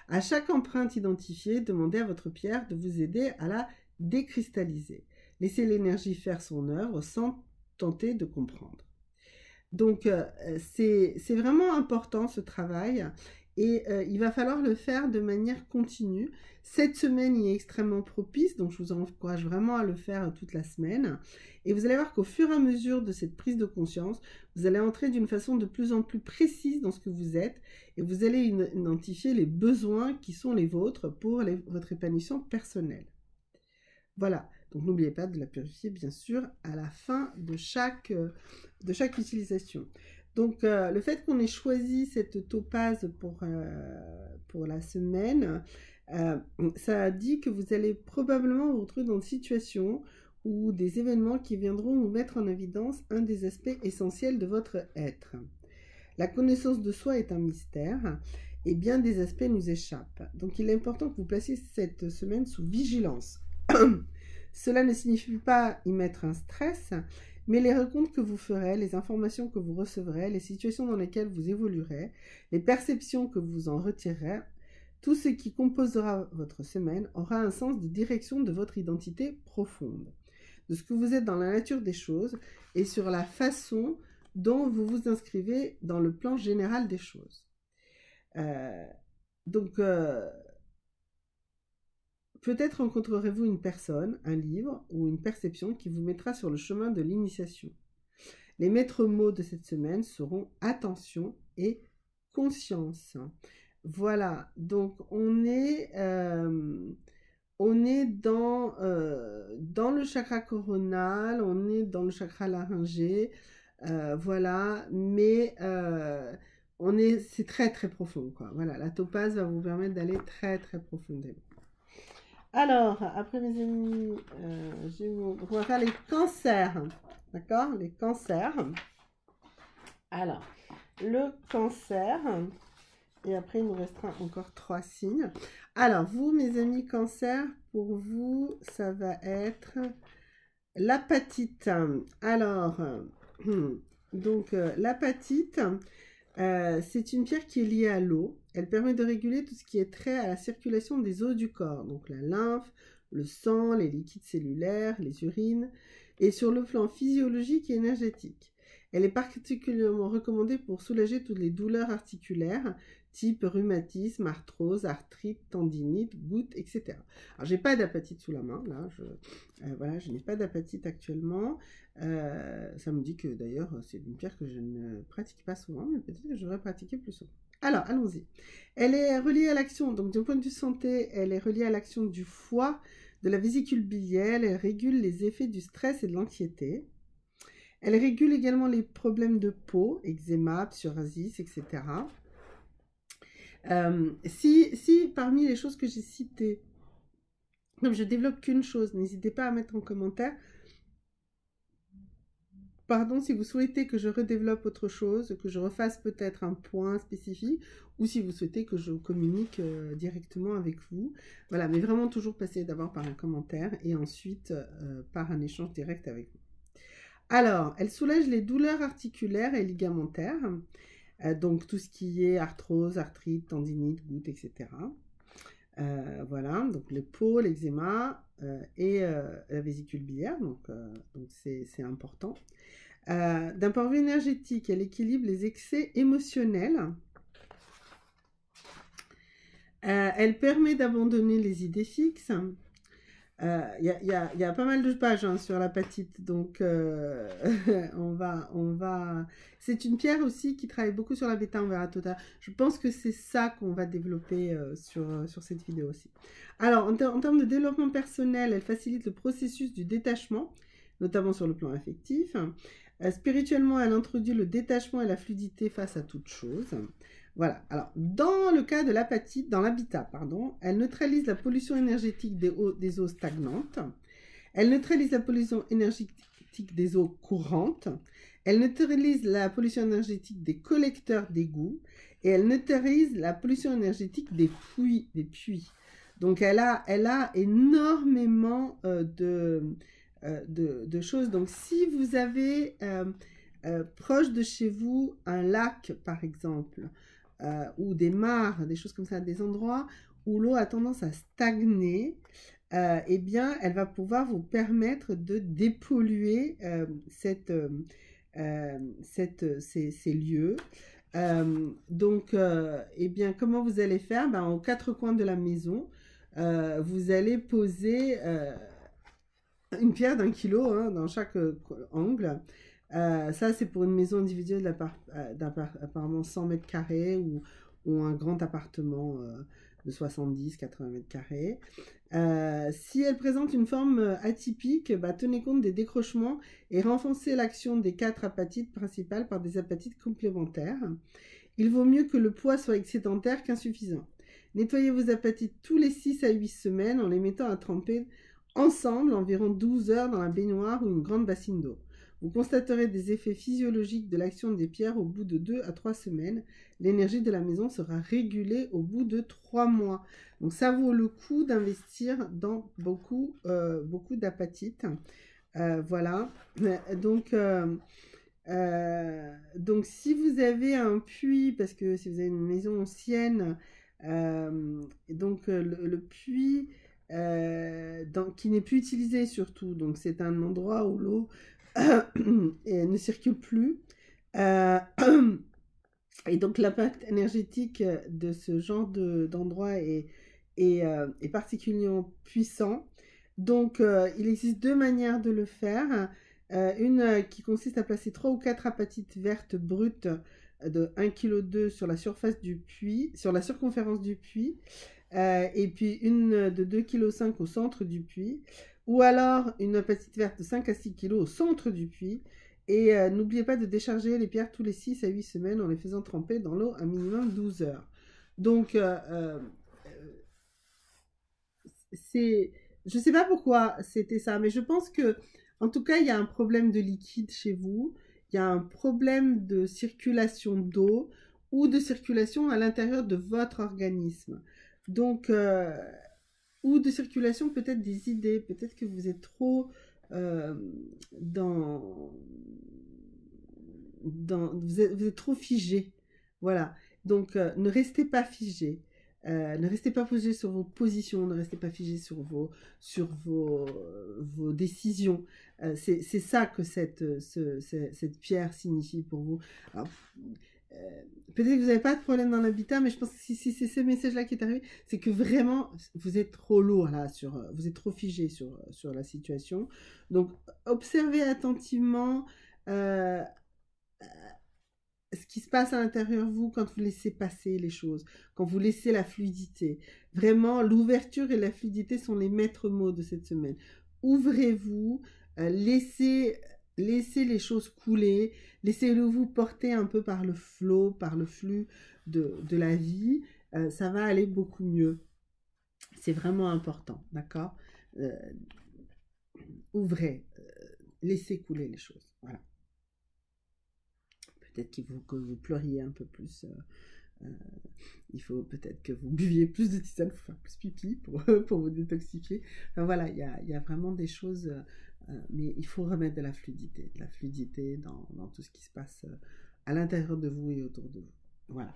Speaker 1: À chaque empreinte identifiée, demandez à votre pierre de vous aider à la décristalliser. Laissez l'énergie faire son œuvre sans tenter de comprendre. Donc, c'est vraiment important ce travail et il va falloir le faire de manière continue. Cette semaine y est extrêmement propice, donc je vous encourage vraiment à le faire toute la semaine. Et vous allez voir qu'au fur et à mesure de cette prise de conscience, vous allez entrer d'une façon de plus en plus précise dans ce que vous êtes et vous allez identifier les besoins qui sont les vôtres pour votre épanouissement personnel. Voilà, donc n'oubliez pas de la purifier bien sûr à la fin de chaque utilisation. Donc le fait qu'on ait choisi cette topaze pour la semaine, ça dit que vous allez probablement vous retrouver dans une situation ou des événements qui viendront vous mettre en évidence un des aspects essentiels de votre être. La connaissance de soi est un mystère et bien des aspects nous échappent. Donc il est important que vous placiez cette semaine sous vigilance. Cela ne signifie pas y mettre un stress, mais les rencontres que vous ferez, les informations que vous recevrez, les situations dans lesquelles vous évoluerez, les perceptions que vous en retirerez, tout ce qui composera votre semaine aura un sens de direction de votre identité profonde, de ce que vous êtes dans la nature des choses et sur la façon dont vous vous inscrivez dans le plan général des choses. Peut-être rencontrerez-vous une personne, un livre ou une perception qui vous mettra sur le chemin de l'initiation. Les maîtres mots de cette semaine seront attention et conscience. Voilà, donc on est dans le chakra coronal, on est dans le chakra laryngé, voilà, mais c'est très très profond, quoi. Voilà, la topaze va vous permettre d'aller très très profondément. Alors, après mes amis, on va faire les cancers, d'accord? Les cancers. Alors, le cancer, et après il nous restera encore 3 signes. Alors, vous, mes amis cancers, pour vous, ça va être l'apatite. Alors, donc l'apatite, c'est une pierre qui est liée à l'eau. Elle permet de réguler tout ce qui est trait à la circulation des os du corps, donc la lymphe, le sang, les liquides cellulaires, les urines, et sur le plan physiologique et énergétique. Elle est particulièrement recommandée pour soulager toutes les douleurs articulaires, type rhumatisme, arthrose, arthrite, tendinite, goutte, etc. Alors, j'ai pas d'apatite sous la main, là, voilà, je n'ai pas d'apatite actuellement. Ça me dit que d'ailleurs, c'est une pierre que je ne pratique pas souvent, mais peut-être que je devrais pratiquer plus souvent. Alors, allons-y. Elle est reliée à l'action, donc d'un point de vue santé, elle est reliée à l'action du foie, de la vésicule biliaire, elle régule les effets du stress et de l'anxiété. Elle régule également les problèmes de peau, eczéma, psoriasis, etc. Si parmi les choses que j'ai citées, comme je développe qu'une chose, n'hésitez pas à mettre en commentaire. Pardon, si vous souhaitez que je redéveloppe autre chose, que je refasse peut-être un point spécifique, ou si vous souhaitez que je communique directement avec vous. Voilà, mais vraiment toujours passer d'abord par un commentaire et ensuite par un échange direct avec vous. Alors, elle soulage les douleurs articulaires et ligamentaires, donc tout ce qui est arthrose, arthrite, tendinite, goutte, etc. Voilà, donc les peaux, l'eczéma et la vésicule biliaire, donc c'est important. D'un point de vue énergétique, elle équilibre les excès émotionnels. Elle permet d'abandonner les idées fixes. Il y a pas mal de pages sur l'apatite, donc c'est une pierre aussi qui travaille beaucoup sur la bêta, on verra tout à l'heure. Je pense que c'est ça qu'on va développer sur cette vidéo aussi. Alors, en termes de développement personnel, elle facilite le processus du détachement, notamment sur le plan affectif. Spirituellement, elle introduit le détachement et la fluidité face à toute chose. Voilà, alors dans le cas de l'apatite, dans l'habitat, pardon, elle neutralise la pollution énergétique des eaux stagnantes, elle neutralise la pollution énergétique des eaux courantes, elle neutralise la pollution énergétique des collecteurs d'égouts et elle neutralise la pollution énergétique des puits. Donc elle a énormément de choses. Donc si vous avez proche de chez vous un lac, par exemple, ou des mares, des choses comme ça, des endroits où l'eau a tendance à stagner, eh bien, elle va pouvoir vous permettre de dépolluer ces lieux. Donc, eh bien, comment vous allez faire? Ben, aux quatre coins de la maison, vous allez poser une pierre d'1 kilo hein, dans chaque angle. Ça, c'est pour une maison individuelle d'apparemment 100 mètres carrés ou un grand appartement de 70-80 mètres carrés. Si elle présente une forme atypique, bah, tenez compte des décrochements et renforcez l'action des 4 apatites principales par des apatites complémentaires. Il vaut mieux que le poids soit excédentaire qu'insuffisant. Nettoyez vos apatites tous les 6 à 8 semaines en les mettant à tremper ensemble environ 12 heures dans la baignoire ou une grande bassine d'eau. Vous constaterez des effets physiologiques de l'action des pierres au bout de 2 à 3 semaines. L'énergie de la maison sera régulée au bout de 3 mois. Donc ça vaut le coup d'investir dans beaucoup d'apatites. Voilà. Donc si vous avez un puits, parce que si vous avez une maison ancienne, le puits qui n'est plus utilisé surtout, donc c'est un endroit où l'eau ne circule plus. Et donc l'impact énergétique de ce genre d'endroit est particulièrement puissant. Donc il existe 2 manières de le faire. Une qui consiste à placer 3 ou 4 apatites vertes brutes de 1,2 kg sur la surface du puits, sur la circonférence du puits, et puis une de 2,5 kg au centre du puits, ou alors une apatite verte de 5 à 6 kg au centre du puits. Et n'oubliez pas de décharger les pierres tous les 6 à 8 semaines en les faisant tremper dans l'eau un minimum 12 heures. Donc, je ne sais pas pourquoi c'était ça, mais je pense que, en tout cas, il y a un problème de liquide chez vous, il y a un problème de circulation d'eau ou de circulation à l'intérieur de votre organisme. Donc, ou de circulation peut-être des idées, peut-être que vous êtes trop vous êtes trop figé. Voilà. Donc, ne restez pas figé. Ne restez pas figé sur vos positions, ne restez pas figé sur vos décisions. C'est ça que cette pierre signifie pour vous. Alors, peut-être que vous n'avez pas de problème dans l'habitat, mais je pense que si c'est ce message-là qui est arrivé, c'est que vraiment, vous êtes trop lourd là, vous êtes trop figé sur la situation. Donc, observez attentivement ce qui se passe à l'intérieur de vous quand vous laissez passer les choses, quand vous laissez la fluidité. Vraiment, l'ouverture et la fluidité sont les maîtres mots de cette semaine. Ouvrez-vous, laissez les choses couler, laissez-le vous porter un peu par le flot, par le flux de la vie. Ça va aller beaucoup mieux. C'est vraiment important, d'accord? Ouvrez, laissez couler les choses. Voilà. Peut-être que vous pleuriez un peu plus. Il faut peut-être que vous buviez plus de tisane pour faire plus pipi, pour vous détoxifier. Enfin voilà, il y a vraiment des choses, mais il faut remettre de la fluidité dans tout ce qui se passe à l'intérieur de vous et autour de vous. Voilà.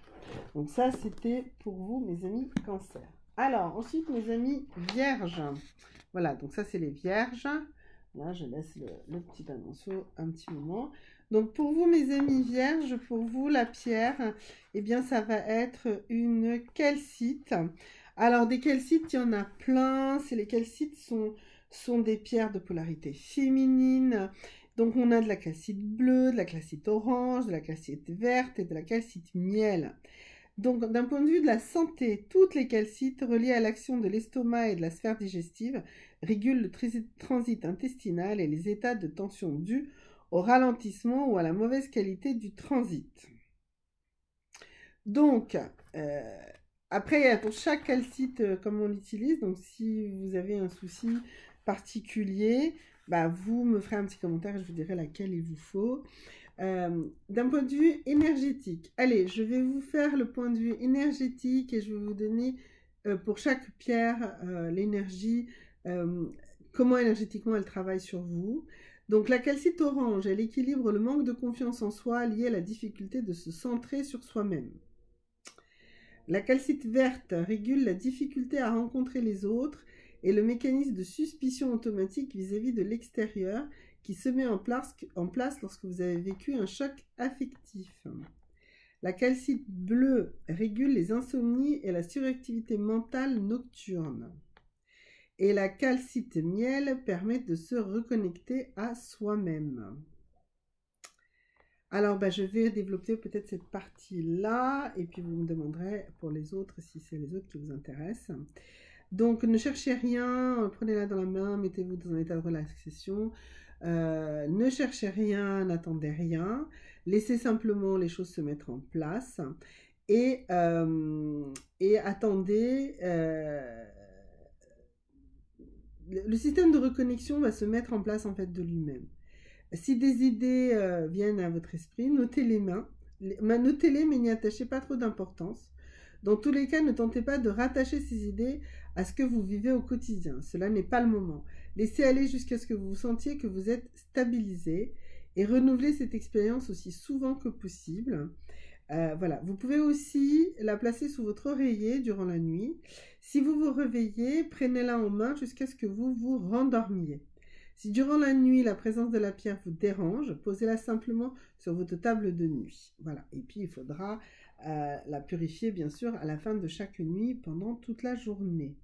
Speaker 1: Donc ça, c'était pour vous, mes amis Cancer. Alors, ensuite, mes amis Vierges. Voilà, donc ça, c'est les Vierges. Là, je laisse le petit annonceau un petit moment. Donc, pour vous, mes amis Vierges, pour vous, la pierre, eh bien, ça va être une calcite. Alors, des calcites, il y en a plein. Les calcites sont des pierres de polarité féminine. Donc, on a de la calcite bleue, de la calcite orange, de la calcite verte et de la calcite miel. Donc, d'un point de vue de la santé, toutes les calcites reliées à l'action de l'estomac et de la sphère digestive régulent le transit intestinal et les états de tension dus au ralentissement ou à la mauvaise qualité du transit. Donc, après, pour chaque calcite, comme on l'utilise, donc si vous avez un souci particulier, bah, vous me ferez un petit commentaire et je vous dirai laquelle il vous faut. D'un point de vue énergétique, allez, je vais vous faire le point de vue énergétique et je vais vous donner pour chaque pierre l'énergie, euh, comment énergétiquement elle travaille sur vous. Donc la calcite orange, elle équilibre le manque de confiance en soi lié à la difficulté de se centrer sur soi-même. La calcite verte régule la difficulté à rencontrer les autres et le mécanisme de suspicion automatique vis-à-vis de l'extérieur qui se met en place lorsque vous avez vécu un choc affectif. La calcite bleue régule les insomnies et la suractivité mentale nocturne. Et la calcite miel permet de se reconnecter à soi-même. Alors, je vais développer peut-être cette partie-là, et puis vous me demanderez pour les autres si c'est les autres qui vous intéressent. Donc, ne cherchez rien, prenez-la dans la main, mettez-vous dans un état de relaxation. Ne cherchez rien, n'attendez rien. Laissez simplement les choses se mettre en place et attendez. Le système de reconnexion va se mettre en place en fait de lui-même. Si des idées viennent à votre esprit, notez-les, mais n'y attachez pas trop d'importance. Dans tous les cas, ne tentez pas de rattacher ces idées à ce que vous vivez au quotidien. Cela n'est pas le moment. Laissez aller jusqu'à ce que vous sentiez que vous êtes stabilisé et renouvelez cette expérience aussi souvent que possible. Voilà. Vous pouvez aussi la placer sous votre oreiller durant la nuit. Si vous vous réveillez, prenez-la en main jusqu'à ce que vous vous rendormiez. Si durant la nuit, la présence de la pierre vous dérange, posez-la simplement sur votre table de nuit. Voilà. Et puis, il faudra la purifier, bien sûr, à la fin de chaque nuit pendant toute la journée.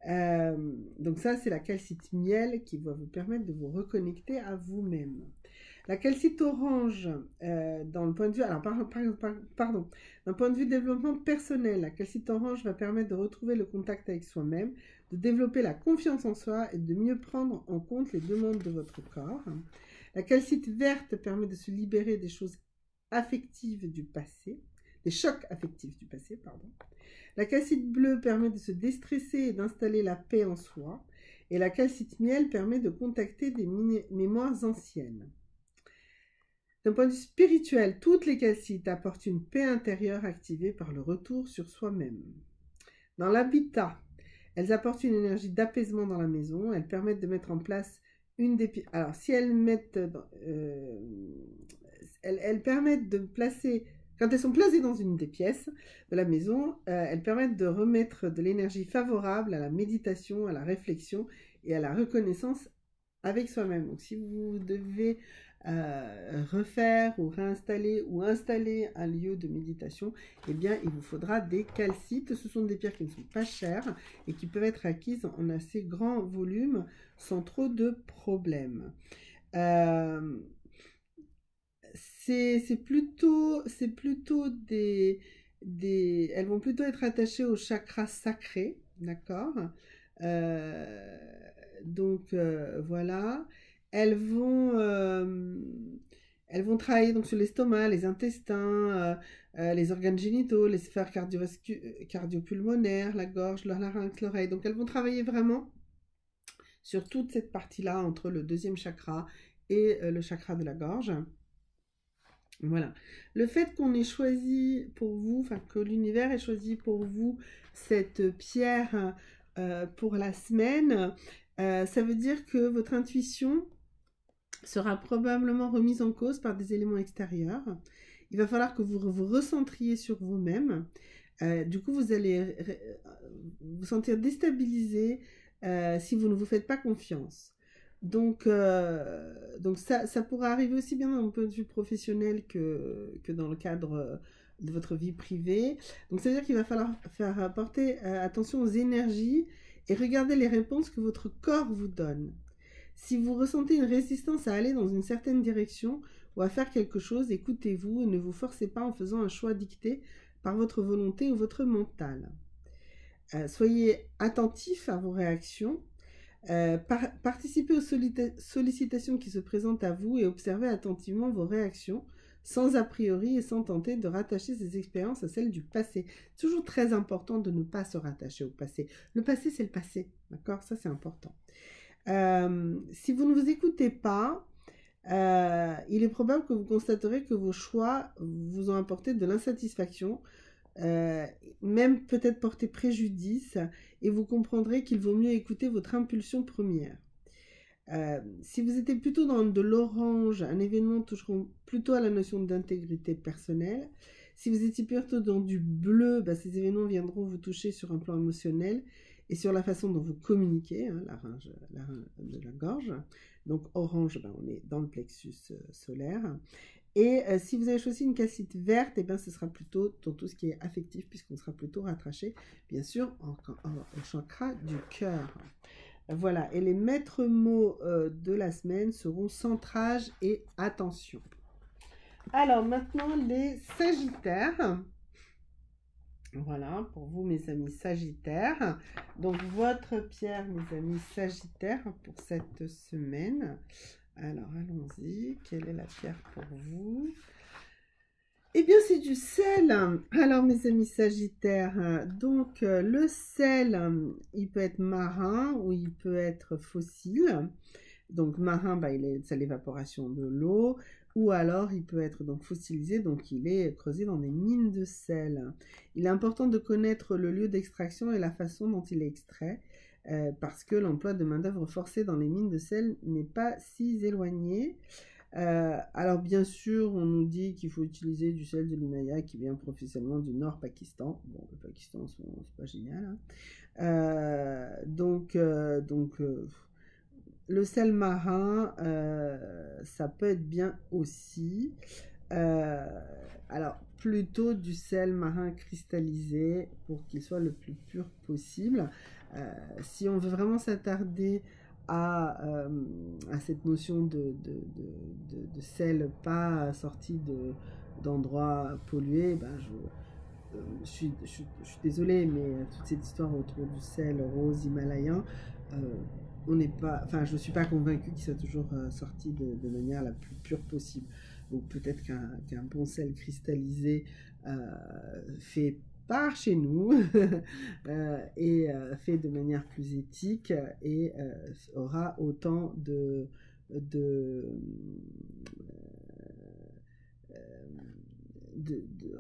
Speaker 1: Donc ça, c'est la calcite miel qui va vous permettre de vous reconnecter à vous-même. La calcite orange, dans le point de vue, alors pardon, d'un point de vue développement personnel, la calcite orange va permettre de retrouver le contact avec soi-même, de développer la confiance en soi et de mieux prendre en compte les demandes de votre corps. La calcite verte permet de se libérer des choses affectives du passé, des chocs affectifs du passé, pardon. La calcite bleue permet de se déstresser et d'installer la paix en soi. Et la calcite miel permet de contacter des mémoires anciennes. D'un point de vue spirituel, toutes les calcites apportent une paix intérieure activée par le retour sur soi-même. Dans l'habitat, elles apportent une énergie d'apaisement dans la maison. Elles permettent de mettre en place une des... Alors, si elles mettent... elles permettent de placer... Quand elles sont placées dans une des pièces de la maison, elles permettent de remettre de l'énergie favorable à la méditation, à la réflexion et à la reconnaissance avec soi-même. Donc, si vous devez refaire ou réinstaller ou installer un lieu de méditation, eh bien, il vous faudra des calcites. Ce sont des pierres qui ne sont pas chères et qui peuvent être acquises en assez grand volume sans trop de problèmes. C'est plutôt des... Elles vont plutôt être attachées au chakra sacré, d'accord. Donc, voilà. Elles vont travailler donc sur l'estomac, les intestins, les organes génitaux, les sphères cardiopulmonaires, la gorge, le larynx, l'oreille. Donc, elles vont travailler vraiment sur toute cette partie-là entre le deuxième chakra et le chakra de la gorge. Voilà. Le fait qu'on ait choisi pour vous, enfin que l'univers ait choisi pour vous cette pierre pour la semaine, ça veut dire que votre intuition sera probablement remise en cause par des éléments extérieurs. Il va falloir que vous vous recentriez sur vous-même. Du coup, vous allez vous sentir déstabilisé si vous ne vous faites pas confiance. Donc ça pourra arriver aussi bien d'un point de vue professionnel que dans le cadre de votre vie privée. Donc ça veut dire qu'il va falloir faire porter attention aux énergies et regarder les réponses que votre corps vous donne. Si vous ressentez une résistance à aller dans une certaine direction ou à faire quelque chose, écoutez-vous et ne vous forcez pas en faisant un choix dicté par votre volonté ou votre mental. Soyez attentif à vos réactions. Participez aux sollicitations qui se présentent à vous et observez attentivement vos réactions sans a priori et sans tenter de rattacher ces expériences à celles du passé. C'est toujours très important de ne pas se rattacher au passé. Le passé, c'est le passé, d'accord? Ça, c'est important. Si vous ne vous écoutez pas, Il est probable que vous constaterez que vos choix vous ont apporté de l'insatisfaction, euh, même peut-être porté préjudice, et vous comprendrez qu'il vaut mieux écouter votre impulsion première. Si vous étiez plutôt dans de l'orange, un événement touchera plutôt à la notion d'intégrité personnelle. Si vous étiez plutôt dans du bleu, bah, ces événements viendront vous toucher sur un plan émotionnel et sur la façon dont vous communiquez, hein, la range de la gorge. Donc orange, bah, on est dans le plexus solaire. Et si vous avez choisi une cassette verte, eh ben, ce sera plutôt dans tout ce qui est affectif, puisqu'on sera plutôt rattaché, bien sûr, au chakra du cœur. Voilà, et les maîtres mots de la semaine seront centrage et attention. Alors maintenant, les Sagittaires. Voilà, pour vous mes amis Sagittaires. Donc votre pierre, mes amis Sagittaires, pour cette semaine. Alors allons-y, quelle est la pierre pour vous? Eh bien, c'est du sel. Alors, mes amis Sagittaires, donc le sel, il peut être marin ou il peut être fossile. Donc, marin, bah, c'est l'évaporation de l'eau. Ou alors, il peut être donc fossilisé, donc il est creusé dans des mines de sel. Il est important de connaître le lieu d'extraction et la façon dont il est extrait, parce que l'emploi de main-d'œuvre forcée dans les mines de sel n'est pas si éloigné. Alors bien sûr, on nous dit qu'il faut utiliser du sel de l'Himalaya qui vient professionnellement du Nord Pakistan. Bon, le Pakistan, c'est pas génial, hein. Le sel marin, ça peut être bien aussi. Alors, plutôt du sel marin cristallisé pour qu'il soit le plus pur possible. Si on veut vraiment s'attarder à cette notion de sel pas sorti d'endroits pollués, ben je suis désolée, mais toute cette histoire autour du sel rose himalayen, on n'est pas, enfin, je ne suis pas convaincue qu'il soit toujours sorti de manière la plus pure possible. Donc peut-être qu'un bon sel cristallisé fait par chez nous et fait de manière plus éthique et aura autant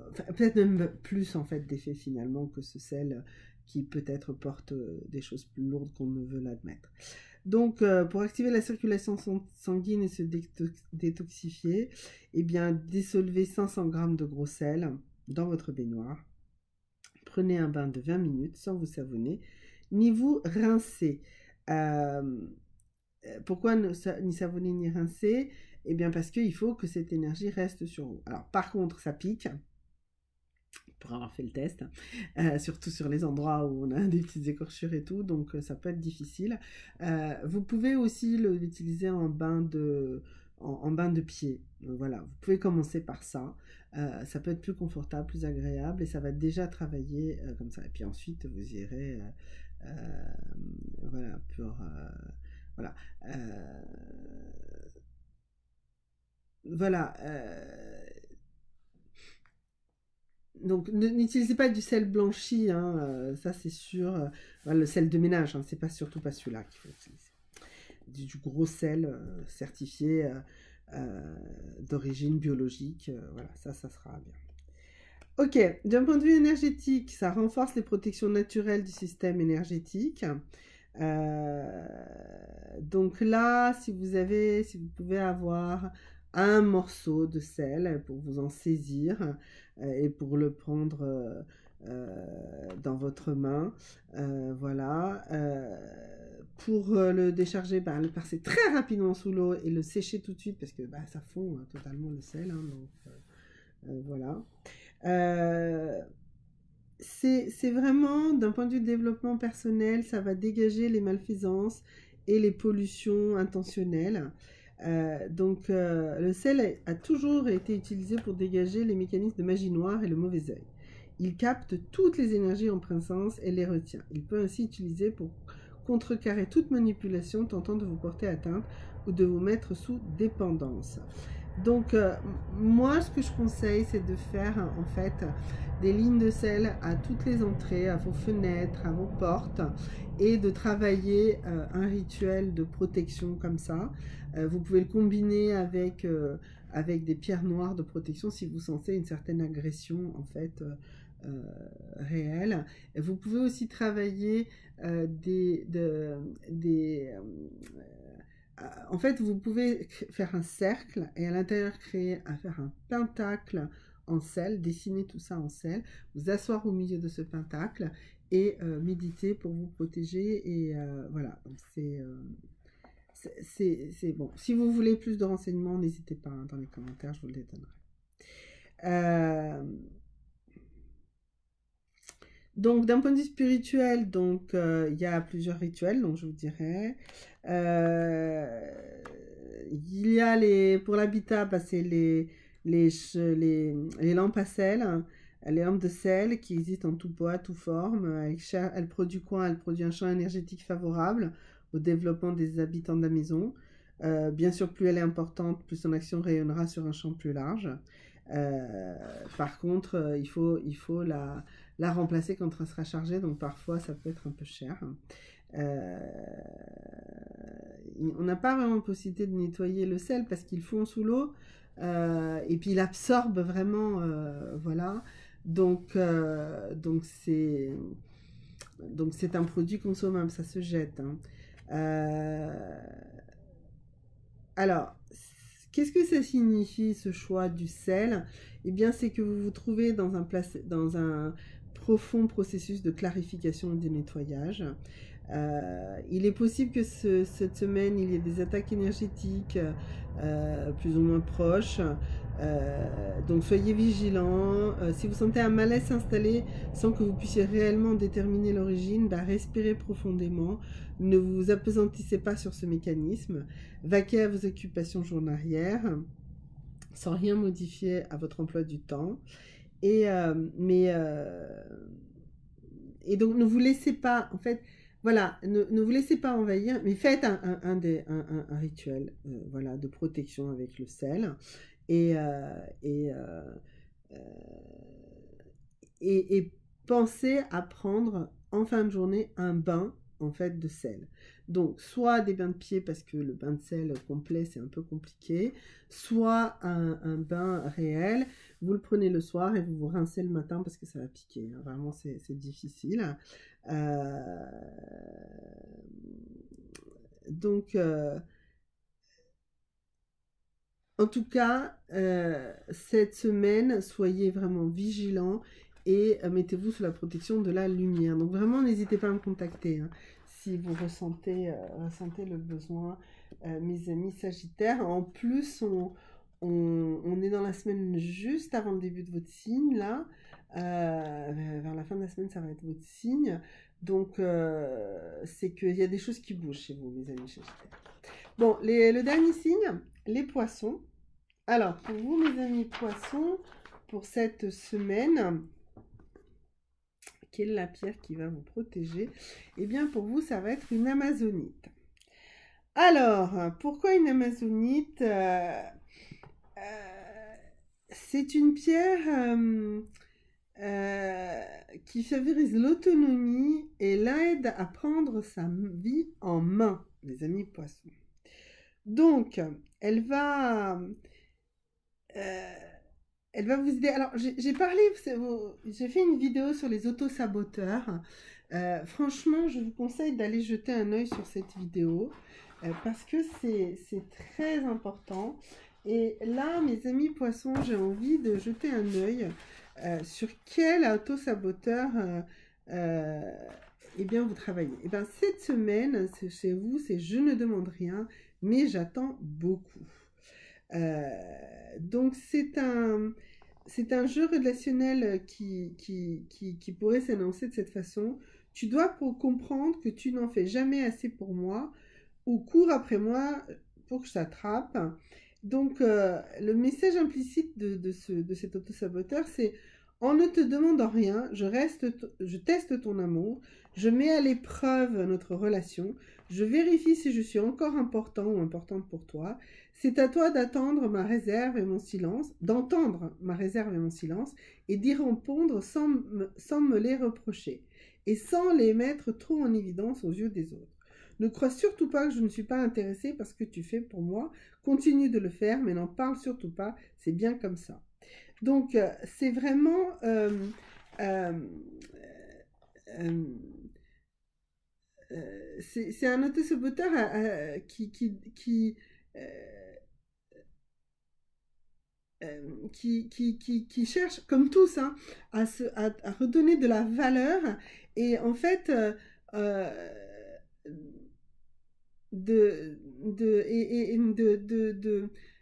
Speaker 1: enfin, peut-être même plus en fait d'effet finalement que ce sel qui peut-être porte des choses plus lourdes qu'on ne veut l'admettre. Donc, pour activer la circulation sanguine et se détoxifier, eh bien, dissolvez 500 g de gros sel dans votre baignoire. Prenez un bain de 20 minutes sans vous savonner, ni vous rincer. Pourquoi ni savonner ni rincer? Eh bien, parce qu'il faut que cette énergie reste sur vous. Alors, par contre, ça pique, pour avoir fait le test, surtout sur les endroits où on a des petites écorchures et tout, donc ça peut être difficile. Vous pouvez aussi l'utiliser en bain de pied. Voilà, vous pouvez commencer par ça. Ça peut être plus confortable, plus agréable, et ça va déjà travailler comme ça. Et puis ensuite, vous irez, voilà, pour... voilà. Voilà. Donc, n'utilisez pas du sel blanchi, hein, ça c'est sûr. Le sel de ménage, hein, c'est pas surtout pas celui-là qu'il faut utiliser. Du gros sel certifié d'origine biologique, voilà, ça sera bien. Ok, d'un point de vue énergétique, ça renforce les protections naturelles du système énergétique. Donc là, si vous pouvez avoir un morceau de sel pour vous en saisir et pour le prendre dans votre main, voilà. Pour le décharger, le passer très rapidement sous l'eau et le sécher tout de suite parce que ça fond totalement le sel, hein, donc voilà. C'est vraiment, d'un point de vue de développement personnel, ça va dégager les malfaisances et les pollutions intentionnelles. Donc, le sel a toujours été utilisé pour dégager les mécanismes de magie noire et le mauvais œil. Il capte toutes les énergies en présence et les retient. Il peut ainsi utiliser pour contrecarrer toute manipulation tentant de vous porter atteinte ou de vous mettre sous dépendance. Donc, moi, ce que je conseille, c'est de faire en fait des lignes de sel à toutes les entrées, à vos fenêtres, à vos portes, et de travailler un rituel de protection comme ça. Vous pouvez le combiner avec des pierres noires de protection si vous sentez une certaine agression en fait euh, réelle. Et vous pouvez aussi travailler en fait, vous pouvez faire un cercle et à l'intérieur faire un pentacle en sel, dessiner tout ça en sel, vous asseoir au milieu de ce pentacle et méditer pour vous protéger. Et voilà, donc c'est bon. Si vous voulez plus de renseignements, n'hésitez pas hein, dans les commentaires, je vous les donnerai. Donc, d'un point de vue spirituel, donc il y a plusieurs rituels, donc je vous dirais. Il y a pour l'habitat, bah, c'est les lampes à sel, hein, les lampes de sel qui existent en tout poids, toute forme. Elle produit quoi? Elle produit un champ énergétique favorable au développement des habitants de la maison. Bien sûr, plus elle est importante, plus son action rayonnera sur un champ plus large. Par contre, il faut la remplacer quand elle sera chargée, donc parfois ça peut être un peu cher. On n'a pas vraiment possibilité de nettoyer le sel parce qu'il fond sous l'eau et puis il absorbe vraiment, voilà. Donc c'est un produit consommable, ça se jette. Hein. Alors, qu'est-ce que ça signifie ce choix du sel? Eh bien, c'est que vous vous trouvez dans un profond processus de clarification et de nettoyage. Il est possible que cette semaine, il y ait des attaques énergétiques plus ou moins proches. Donc soyez vigilants. Si vous sentez un malaise s'installer sans que vous puissiez réellement déterminer l'origine, bah, respirez profondément. Ne vous appesantissez pas sur ce mécanisme. Vaquez à vos occupations journalières sans rien modifier à votre emploi du temps. Et donc ne vous laissez pas, en fait, voilà, ne vous laissez pas envahir, mais faites un rituel voilà, de protection avec le sel. Et, et pensez à prendre en fin de journée un bain en fait de sel. Donc soit des bains de pied parce que le bain de sel complet c'est un peu compliqué, soit un bain réel. Vous le prenez le soir et vous vous rincez le matin parce que ça va piquer. Hein. Vraiment c'est difficile. Donc en tout cas, cette semaine, soyez vraiment vigilants et mettez-vous sous la protection de la lumière. Donc vraiment, n'hésitez pas à me contacter hein, si vous ressentez le besoin, mes amis Sagittaires. En plus, on est dans la semaine juste avant le début de votre signe, là. Vers la fin de la semaine, ça va être votre signe. Donc, c'est qu'il y a des choses qui bougent chez vous, mes amis Sagittaires. Bon, le dernier signe, les poissons. Alors, pour vous, mes amis poissons, pour cette semaine, quelle est la pierre qui va vous protéger? Eh bien, pour vous, ça va être une amazonite. Alors, pourquoi une amazonite? C'est une pierre qui favorise l'autonomie et l'aide à prendre sa vie en main, les amis poissons. Donc, elle va vous aider. Alors, j'ai fait une vidéo sur les autosaboteurs. Franchement, je vous conseille d'aller jeter un œil sur cette vidéo parce que c'est très important. Et là, mes amis poissons, j'ai envie de jeter un œil sur quel autosaboteur eh bien, vous travaillez. Et bien, cette semaine, chez vous, c'est je ne demande rien, mais j'attends beaucoup. Donc c'est un jeu relationnel qui pourrait s'annoncer de cette façon. Tu dois comprendre que tu n'en fais jamais assez pour moi ou cours après moi pour que je t'attrape. Donc le message implicite de cet autosaboteur, c'est En ne te demandant rien, je teste ton amour, je mets à l'épreuve notre relation, je vérifie si je suis encore important ou importante pour toi. C'est à toi d'attendre ma réserve et mon silence, d'entendre ma réserve et mon silence, et d'y répondre sans me les reprocher, et sans les mettre trop en évidence aux yeux des autres. Ne crois surtout pas que je ne suis pas intéressée par ce que tu fais pour moi. Continue de le faire, mais n'en parle surtout pas. C'est bien comme ça. Donc, c'est vraiment euh, euh, c'est un auto-saboteur euh, qui cherche, comme tous, hein, à redonner de la valeur et en fait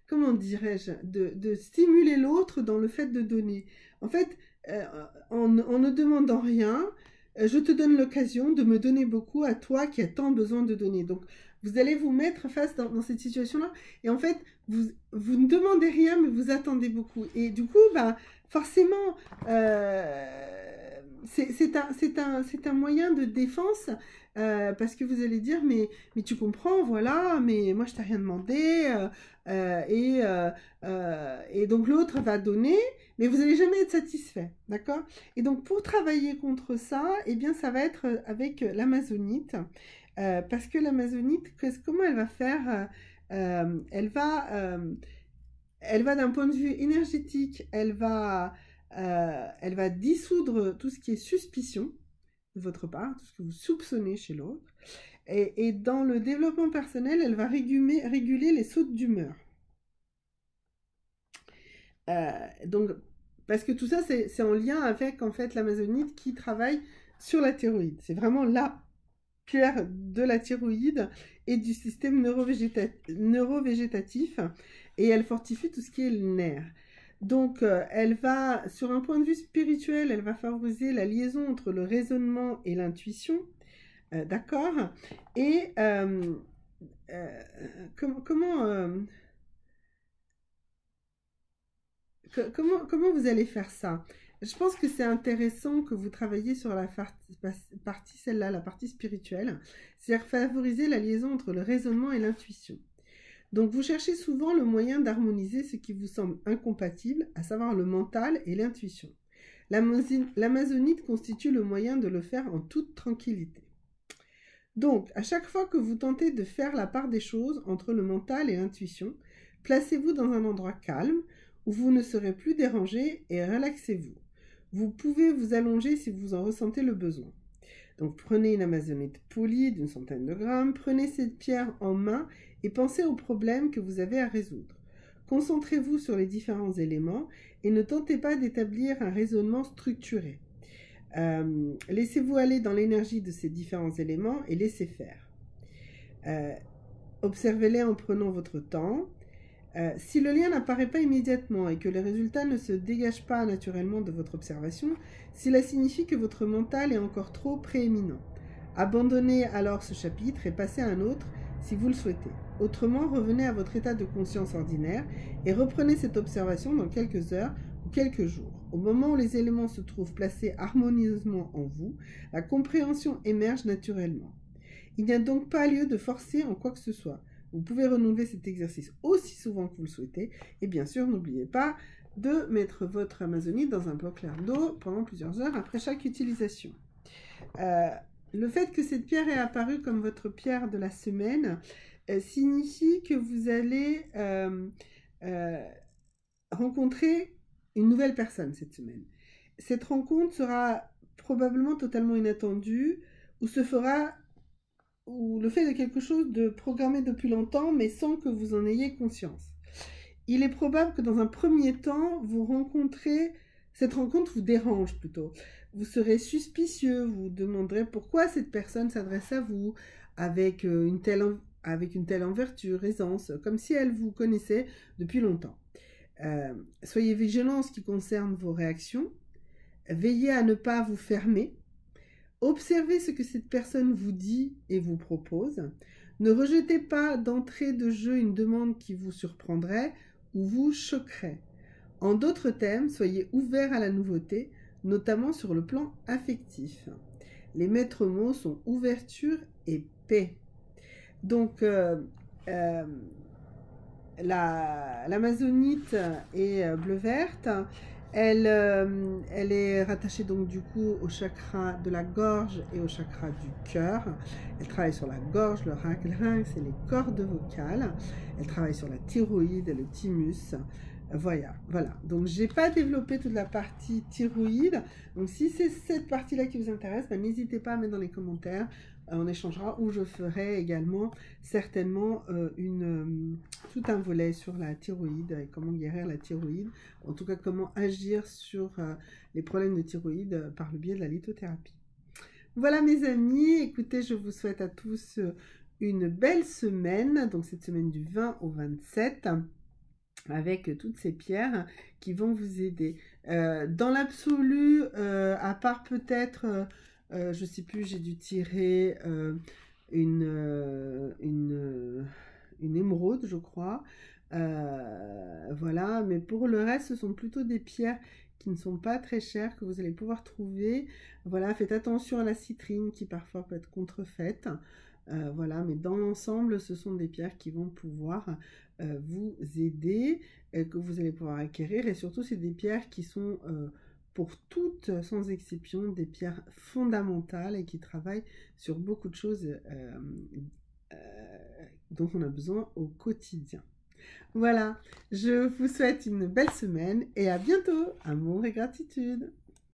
Speaker 1: comment dirais-je, de stimuler l'autre dans le fait de donner. En fait, euh, en ne demandant rien, je te donne l'occasion de me donner beaucoup à toi qui as tant besoin de donner. Donc, vous allez vous mettre face dans cette situation-là. Et en fait, vous ne demandez rien, mais vous attendez beaucoup. Et du coup, bah, forcément, c'est un moyen de défense parce que vous allez dire, mais tu comprends, voilà, mais moi je t'ai rien demandé, et donc l'autre va donner, mais vous n'allez jamais être satisfait, d'accord? Et donc pour travailler contre ça, eh bien ça va être avec l'amazonite, parce que l'amazonite, comment elle va faire? Elle va d'un point de vue énergétique, elle va dissoudre tout ce qui est suspicion de votre part, tout ce que vous soupçonnez chez l'autre. Et dans le développement personnel, elle va réguler les sautes d'humeur. Donc, parce que tout ça, c'est en lien avec en fait l'amazonite qui travaille sur la thyroïde. C'est vraiment la pierre de la thyroïde et du système neurovégétatif. Et elle fortifie tout ce qui est le nerf. Donc, elle va, sur un point de vue spirituel, elle va favoriser la liaison entre le raisonnement et l'intuition. D'accord. Et comment, comment vous allez faire ça? Je pense que c'est intéressant que vous travailliez sur la partie celle-là, la partie spirituelle, c'est-à-dire favoriser la liaison entre le raisonnement et l'intuition. Donc vous cherchez souvent le moyen d'harmoniser ce qui vous semble incompatible, à savoir le mental et l'intuition. L'amazonite constitue le moyen de le faire en toute tranquillité. Donc, à chaque fois que vous tentez de faire la part des choses entre le mental et l'intuition, placez-vous dans un endroit calme où vous ne serez plus dérangé et relaxez-vous. Vous pouvez vous allonger si vous en ressentez le besoin. Donc, prenez une amazonite polie d'une centaine de grammes, prenez cette pierre en main et pensez aux problèmes que vous avez à résoudre. Concentrez-vous sur les différents éléments et ne tentez pas d'établir un raisonnement structuré. Laissez-vous aller dans l'énergie de ces différents éléments et laissez faire. Observez-les en prenant votre temps. Si le lien n'apparaît pas immédiatement et que les résultats ne se dégagent pas naturellement de votre observation, cela signifie que votre mental est encore trop prééminent. Abandonnez alors ce chapitre et passez à un autre si vous le souhaitez. Autrement, revenez à votre état de conscience ordinaire et reprenez cette observation dans quelques heures ou quelques jours. Au moment où les éléments se trouvent placés harmonieusement en vous, la compréhension émerge naturellement. Il n'y a donc pas lieu de forcer en quoi que ce soit. Vous pouvez renouveler cet exercice aussi souvent que vous le souhaitez. Et bien sûr, n'oubliez pas de mettre votre amazonite dans un bloc clair d'eau pendant plusieurs heures après chaque utilisation. Le fait que cette pierre ait apparu comme votre pierre de la semaine signifie que vous allez rencontrer une nouvelle personne cette semaine. Cette rencontre sera probablement totalement inattendue ou se fera ou le fait de quelque chose de programmé depuis longtemps mais sans que vous en ayez conscience. Il est probable que dans un premier temps, cette rencontre vous dérange plutôt. Vous serez suspicieux, vous vous demanderez pourquoi cette personne s'adresse à vous avec une telle envergure, aisance, comme si elle vous connaissait depuis longtemps. Soyez vigilants en ce qui concerne vos réactions. Veillez à ne pas vous fermer. Observez ce que cette personne vous dit et vous propose. Ne rejetez pas d'entrée de jeu une demande qui vous surprendrait ou vous choquerait. En d'autres termes, soyez ouverts à la nouveauté, notamment sur le plan affectif. Les maîtres mots sont ouverture et paix. Donc, l'amazonite est bleu-verte. Elle est rattachée donc du coup au chakra de la gorge et au chakra du cœur. Elle travaille sur la gorge, le larynx et les cordes vocales. Elle travaille sur la thyroïde et le thymus. Voilà. Donc, j'ai pas développé toute la partie thyroïde. Donc, si c'est cette partie-là qui vous intéresse, ben, n'hésitez pas à mettre dans les commentaires. On échangera, ou je ferai également certainement tout un volet sur la thyroïde et comment guérir la thyroïde. En tout cas, comment agir sur les problèmes de thyroïde par le biais de la lithothérapie. Voilà mes amis, écoutez, je vous souhaite à tous une belle semaine. Donc, cette semaine du 20 au 27. Avec toutes ces pierres qui vont vous aider. Dans l'absolu, à part peut-être, je sais plus, j'ai dû tirer une émeraude, je crois. Voilà, mais pour le reste, ce sont plutôt des pierres qui ne sont pas très chères, que vous allez pouvoir trouver. Voilà, faites attention à la citrine qui parfois peut être contrefaite. Voilà, mais dans l'ensemble, ce sont des pierres qui vont pouvoir vous aider, que vous allez pouvoir acquérir. Et surtout, c'est des pierres qui sont, pour toutes, sans exception, des pierres fondamentales et qui travaillent sur beaucoup de choses dont on a besoin au quotidien. Voilà, je vous souhaite une belle semaine et à bientôt. Amour et gratitude.